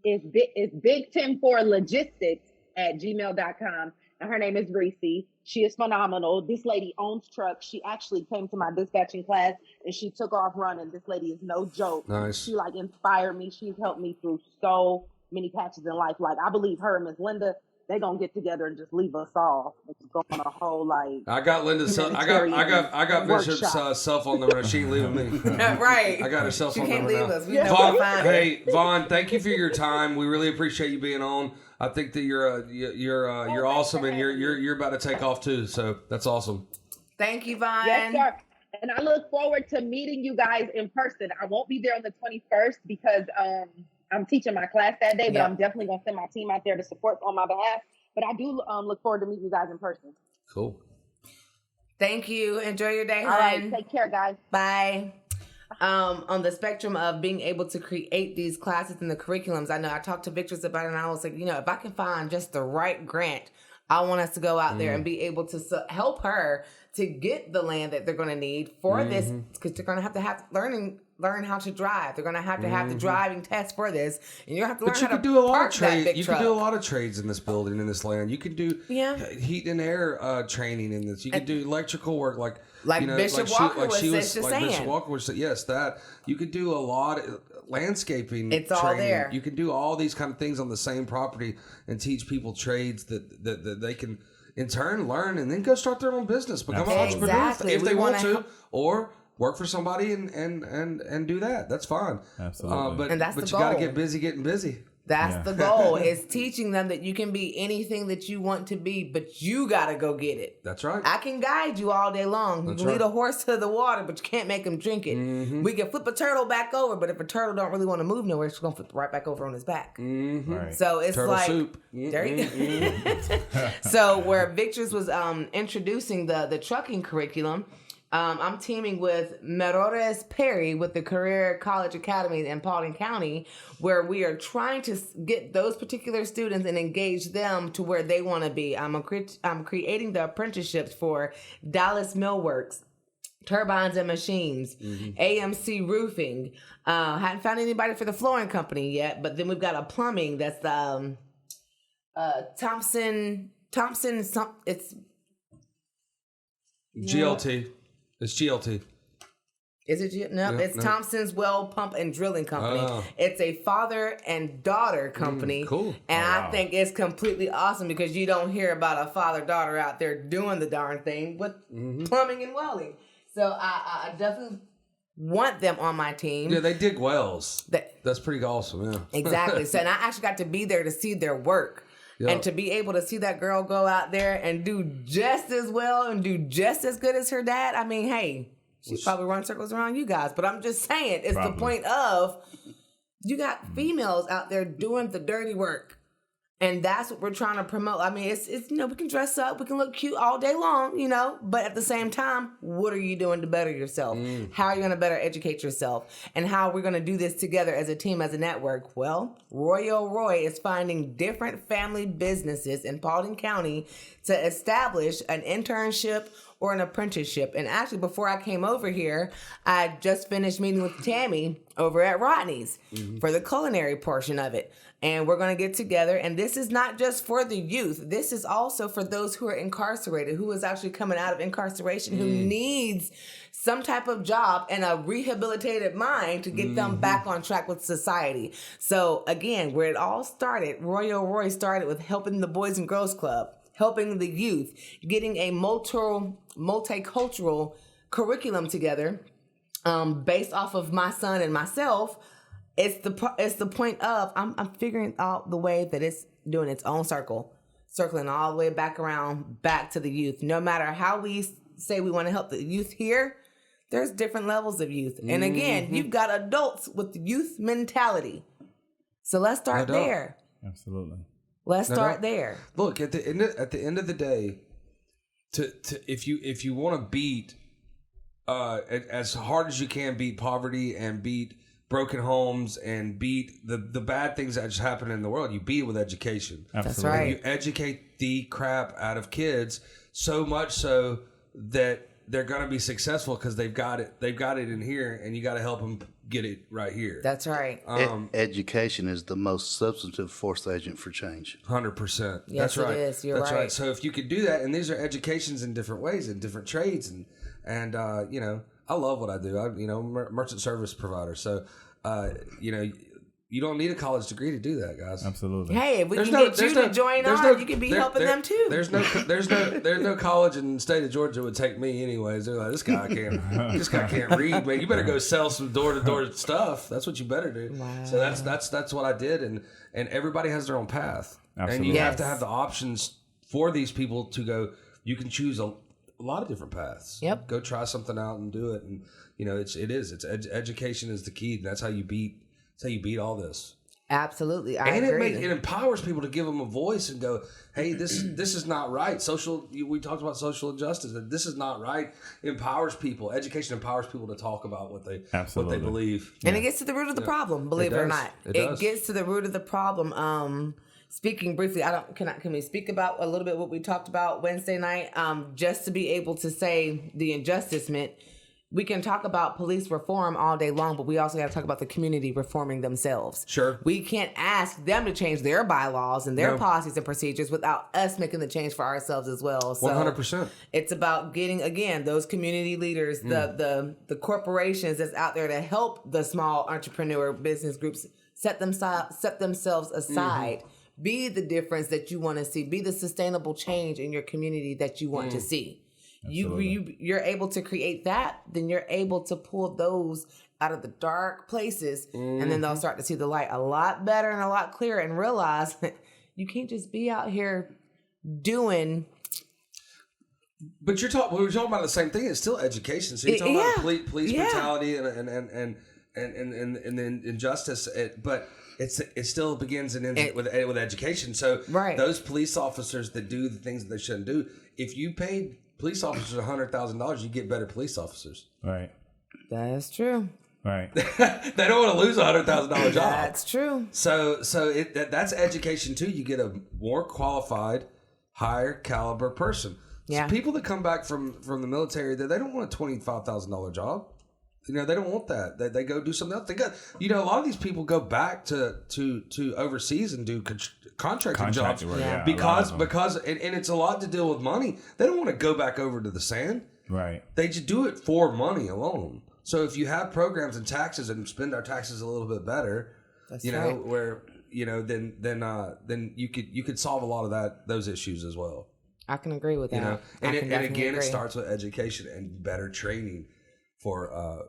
Speaker 5: It's big104logistics@gmail.com. And her name is Reese. She is phenomenal. This lady owns trucks. She actually came to my dispatching class and she took off running. This lady is no joke.
Speaker 1: Nice.
Speaker 5: She inspired me. She's helped me through so many patches in life. I believe her and Miss Linda, they're gonna get together and just leave us all. It's going a whole
Speaker 1: I got Linda's I got Bishop's cell phone number. She ain't leaving me.
Speaker 2: Right.
Speaker 1: I got her cell phone number.
Speaker 2: She can't leave us. We know
Speaker 1: Vaughn,
Speaker 2: where to find
Speaker 1: hey, Vaughn, thank you for your time. We really appreciate you being on. I think that you're awesome, and you're about to take off too. So that's awesome.
Speaker 2: Thank you, Vaughn.
Speaker 5: Yes, sir. And I look forward to meeting you guys in person. I won't be there on the 21st because I'm teaching my class that day, but I'm definitely going to send my team out there to support on my behalf. But I do look forward to meeting you guys in person.
Speaker 1: Cool.
Speaker 2: Thank you. Enjoy your day,
Speaker 5: All right. Take care, guys.
Speaker 2: Bye. On the spectrum of being able to create these classes and the curriculums, I know I talked to Victor's about it, and I was like, if I can find just the right grant, I want us to go out there and be able to help her to get the land that they're going to need for this, because they're going to have to learn how to drive. They're going to have the driving test for this, and you're going to have to learn how to
Speaker 1: do a lot
Speaker 2: park
Speaker 1: of
Speaker 2: that big
Speaker 1: You
Speaker 2: truck.
Speaker 1: can do a lot of trades in this building, in this land. You can do heat and air training in this. You can do electrical work, like
Speaker 2: Bishop Walker was just saying.
Speaker 1: Bishop Walker was saying, yes, that you could do a lot of landscaping.
Speaker 2: It's
Speaker 1: training.
Speaker 2: all there.
Speaker 1: You can do all these kind of things on the same property and teach people trades that they can in turn learn and then go start their own business, become entrepreneurs if they want to, or work for somebody and do that. That's fine.
Speaker 3: Absolutely.
Speaker 1: But you got to get busy getting busy.
Speaker 2: That's the goal, is teaching them that you can be anything that you want to be, but you got to go get it.
Speaker 1: That's right.
Speaker 2: I can guide you all day long. You can lead a horse to the water, but you can't make him drink it. We can flip a turtle back over, but if a turtle don't really want to move nowhere, it's going to flip right back over on his back.
Speaker 3: Right.
Speaker 2: So it's
Speaker 1: turtle
Speaker 2: like...
Speaker 1: soup.
Speaker 2: There you go. So where Victor's was introducing the trucking curriculum, I'm teaming with Merores Perry with the Career College Academy in Paulding County, where we are trying to get those particular students and engage them to where they want to be. I'm creating the apprenticeships for Dallas Millworks, Turbines and Machines, AMC Roofing. Hadn't found anybody for the flooring company yet, but then we've got a plumbing that's Thompson. It's
Speaker 1: GLT. It's GLT.
Speaker 2: Is it? No, it's Thompson's Well Pump and Drilling Company. It's a father and daughter company.
Speaker 1: Cool.
Speaker 2: And I think it's completely awesome because you don't hear about a father-daughter out there doing the darn thing with plumbing and welding. So I definitely want them on my team.
Speaker 1: Yeah, they dig wells. That's pretty awesome, yeah.
Speaker 2: Exactly. So, and I actually got to be there to see their work. Yep. And to be able to see that girl go out there and do just as well and do just as good as her dad, I mean, hey, she probably run circles around you guys. But I'm just saying, it's the point of you got females out there doing the dirty work. And that's what we're trying to promote. I mean, it's we can dress up, we can look cute all day long, but at the same time, what are you doing to better yourself? How are you going to better educate yourself? And how we're going to do this together as a team, as a network? Well, ROEL ROY is finding different family businesses in Paulding County to establish an internship or an apprenticeship. And actually, before I came over here, I just finished meeting with Tammy over at Rodney's for the culinary portion of it. And we're going to get together. And this is not just for the youth. This is also for those who are incarcerated, who is actually coming out of incarceration, who needs some type of job and a rehabilitated mind to get them back on track with society. So again, where it all started, Royal Roy started with helping the Boys and Girls Club, helping the youth, getting a multicultural curriculum together based off of my son and myself. It's the point of I'm figuring out the way that it's doing its own circling all the way back around, back to the youth. No matter how we say we want to help the youth here, there's different levels of youth. And again, you've got adults with youth mentality. So let's start there.
Speaker 3: Absolutely.
Speaker 2: Let's start there.
Speaker 1: Look, at the end of the day, if you want to beat as hard as you can, beat poverty and beat broken homes and beat the bad things that just happen in the world, you beat it with education.
Speaker 3: Absolutely.
Speaker 2: That's right.
Speaker 1: You educate the crap out of kids so much so that they're going to be successful because they've got it in here, and you got to help them get it right here.
Speaker 2: That's right.
Speaker 7: Education is the most substantive force agent for change.
Speaker 1: 100%.
Speaker 2: Yes,
Speaker 1: That's right.
Speaker 2: it is. You're
Speaker 1: That's
Speaker 2: right.
Speaker 1: So if you could do that, and these are educations in different ways, in different trades, and you know, I love what I do. Merchant service provider. So you don't need a college degree to do that, guys.
Speaker 3: Absolutely.
Speaker 2: Hey, if we can get you to join on, you can be helping them too.
Speaker 1: There's no college in the state of Georgia would take me anyways. They're like, this guy can't read, man. You better go sell some door to door stuff. That's what you better do.
Speaker 2: Wow.
Speaker 1: So that's what I did, and everybody has their own path.
Speaker 3: Absolutely.
Speaker 1: And you have to have the options for these people to go. You can choose a lot of different paths.
Speaker 2: Yep.
Speaker 1: Go try something out and do it, and education is the key. And that's how you beat. That's how you beat all this.
Speaker 2: Absolutely, I
Speaker 1: and
Speaker 2: agree.
Speaker 1: it empowers people to give them a voice and go, hey, this is not right. We talked about social injustice. This is not right. It empowers people. Education empowers people to talk about what they believe.
Speaker 2: And it gets to the root of the problem, believe it or not. It
Speaker 1: does.
Speaker 2: gets to the root of the problem. Speaking briefly, can we speak about a little bit what we talked about Wednesday night? Just to be able to say the injustice meant. We can talk about police reform all day long, but we also got to talk about the community reforming themselves.
Speaker 1: Sure.
Speaker 2: We can't ask them to change their bylaws and their policies and procedures without us making the change for ourselves as well. So
Speaker 1: 100%.
Speaker 2: It's about getting, again, those community leaders, the corporations that's out there to help the small entrepreneur business groups set themselves aside. Be the difference that you want to see. Be the sustainable change in your community that you want to see. You're able to create that, then you're able to pull those out of the dark places, and then they'll start to see the light a lot better and a lot clearer, and realize you can't just be out here doing.
Speaker 1: But we're talking about the same thing. It's still education. So you're talking about police brutality and then injustice, but it still begins and ends with education. So those police officers that do the things that they shouldn't do, if you paid police officers $100,000, you get better police officers.
Speaker 3: Right.
Speaker 2: That's true.
Speaker 3: Right.
Speaker 1: They don't want to lose $100,000 job.
Speaker 2: That's true.
Speaker 1: So that's education too. You get a more qualified, higher caliber person.
Speaker 2: Yeah.
Speaker 1: So people that come back from the military, they don't want a $25,000 job. They don't want that. They go do something else. They got, a lot of these people go back to overseas and do contracting jobs
Speaker 3: work,
Speaker 1: because and it's a lot to deal with money. They don't want to go back over to the sand.
Speaker 3: Right. They
Speaker 1: just do it for money alone. So if you have programs and taxes and spend our taxes a little bit better, where then you could solve a lot of those issues as well.
Speaker 2: I can agree with that.
Speaker 1: It starts with education and better training for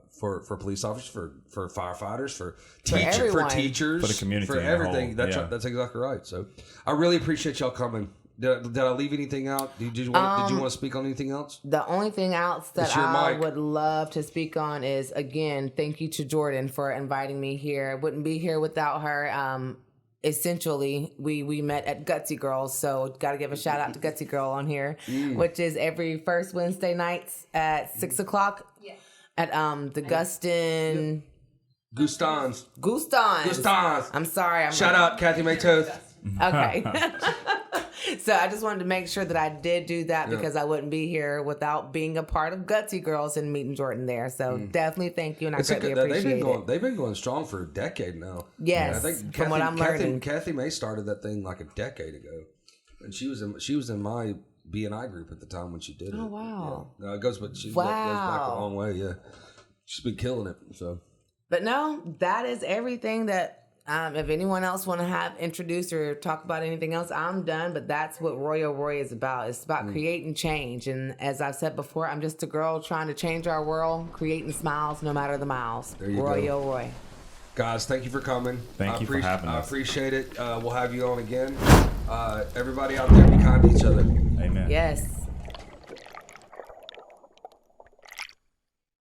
Speaker 1: police officers, for firefighters, for teachers,
Speaker 3: for the community,
Speaker 1: for everything. That's exactly right. So I really appreciate y'all coming. Did I leave anything out? Did you want to speak on anything else?
Speaker 2: The only thing else that I would love to speak on is, again, thank you to Jordan for inviting me here. I wouldn't be here without her. Essentially, we met at Gutsy Girls, so got to give a shout out to Gutsy Girl on here, which is every first Wednesday nights at 6:00. Yeah. At the Gustons. I'm sorry.
Speaker 1: Shout out Kathy Maytoth.
Speaker 2: Okay. So I just wanted to make sure that I did do that because I wouldn't be here without being a part of Gutsy Girls and meeting Jordan there. So definitely thank you, and I greatly appreciate it.
Speaker 1: They've been going strong for a decade now.
Speaker 2: Yes,
Speaker 1: I think
Speaker 2: from what I'm learning.
Speaker 1: Kathy May started that thing like a decade ago, and she was in my B&I group at the time when she did it.
Speaker 2: Oh wow!
Speaker 1: Yeah. No, it goes back a long way. Yeah, she's been killing it. So,
Speaker 2: but no, that is everything that. If anyone else want to have introduced or talk about anything else, I'm done. But that's what Royal Roy is about. It's about creating change. And as I've said before, I'm just a girl trying to change our world, creating smiles no matter the miles.
Speaker 1: There you
Speaker 2: Royal
Speaker 1: go.
Speaker 2: Roy.
Speaker 1: Guys, thank you for coming.
Speaker 3: Thank you for having us.
Speaker 1: I appreciate it. We'll have you on again. Everybody out there, be kind to each other.
Speaker 3: Amen.
Speaker 2: Yes.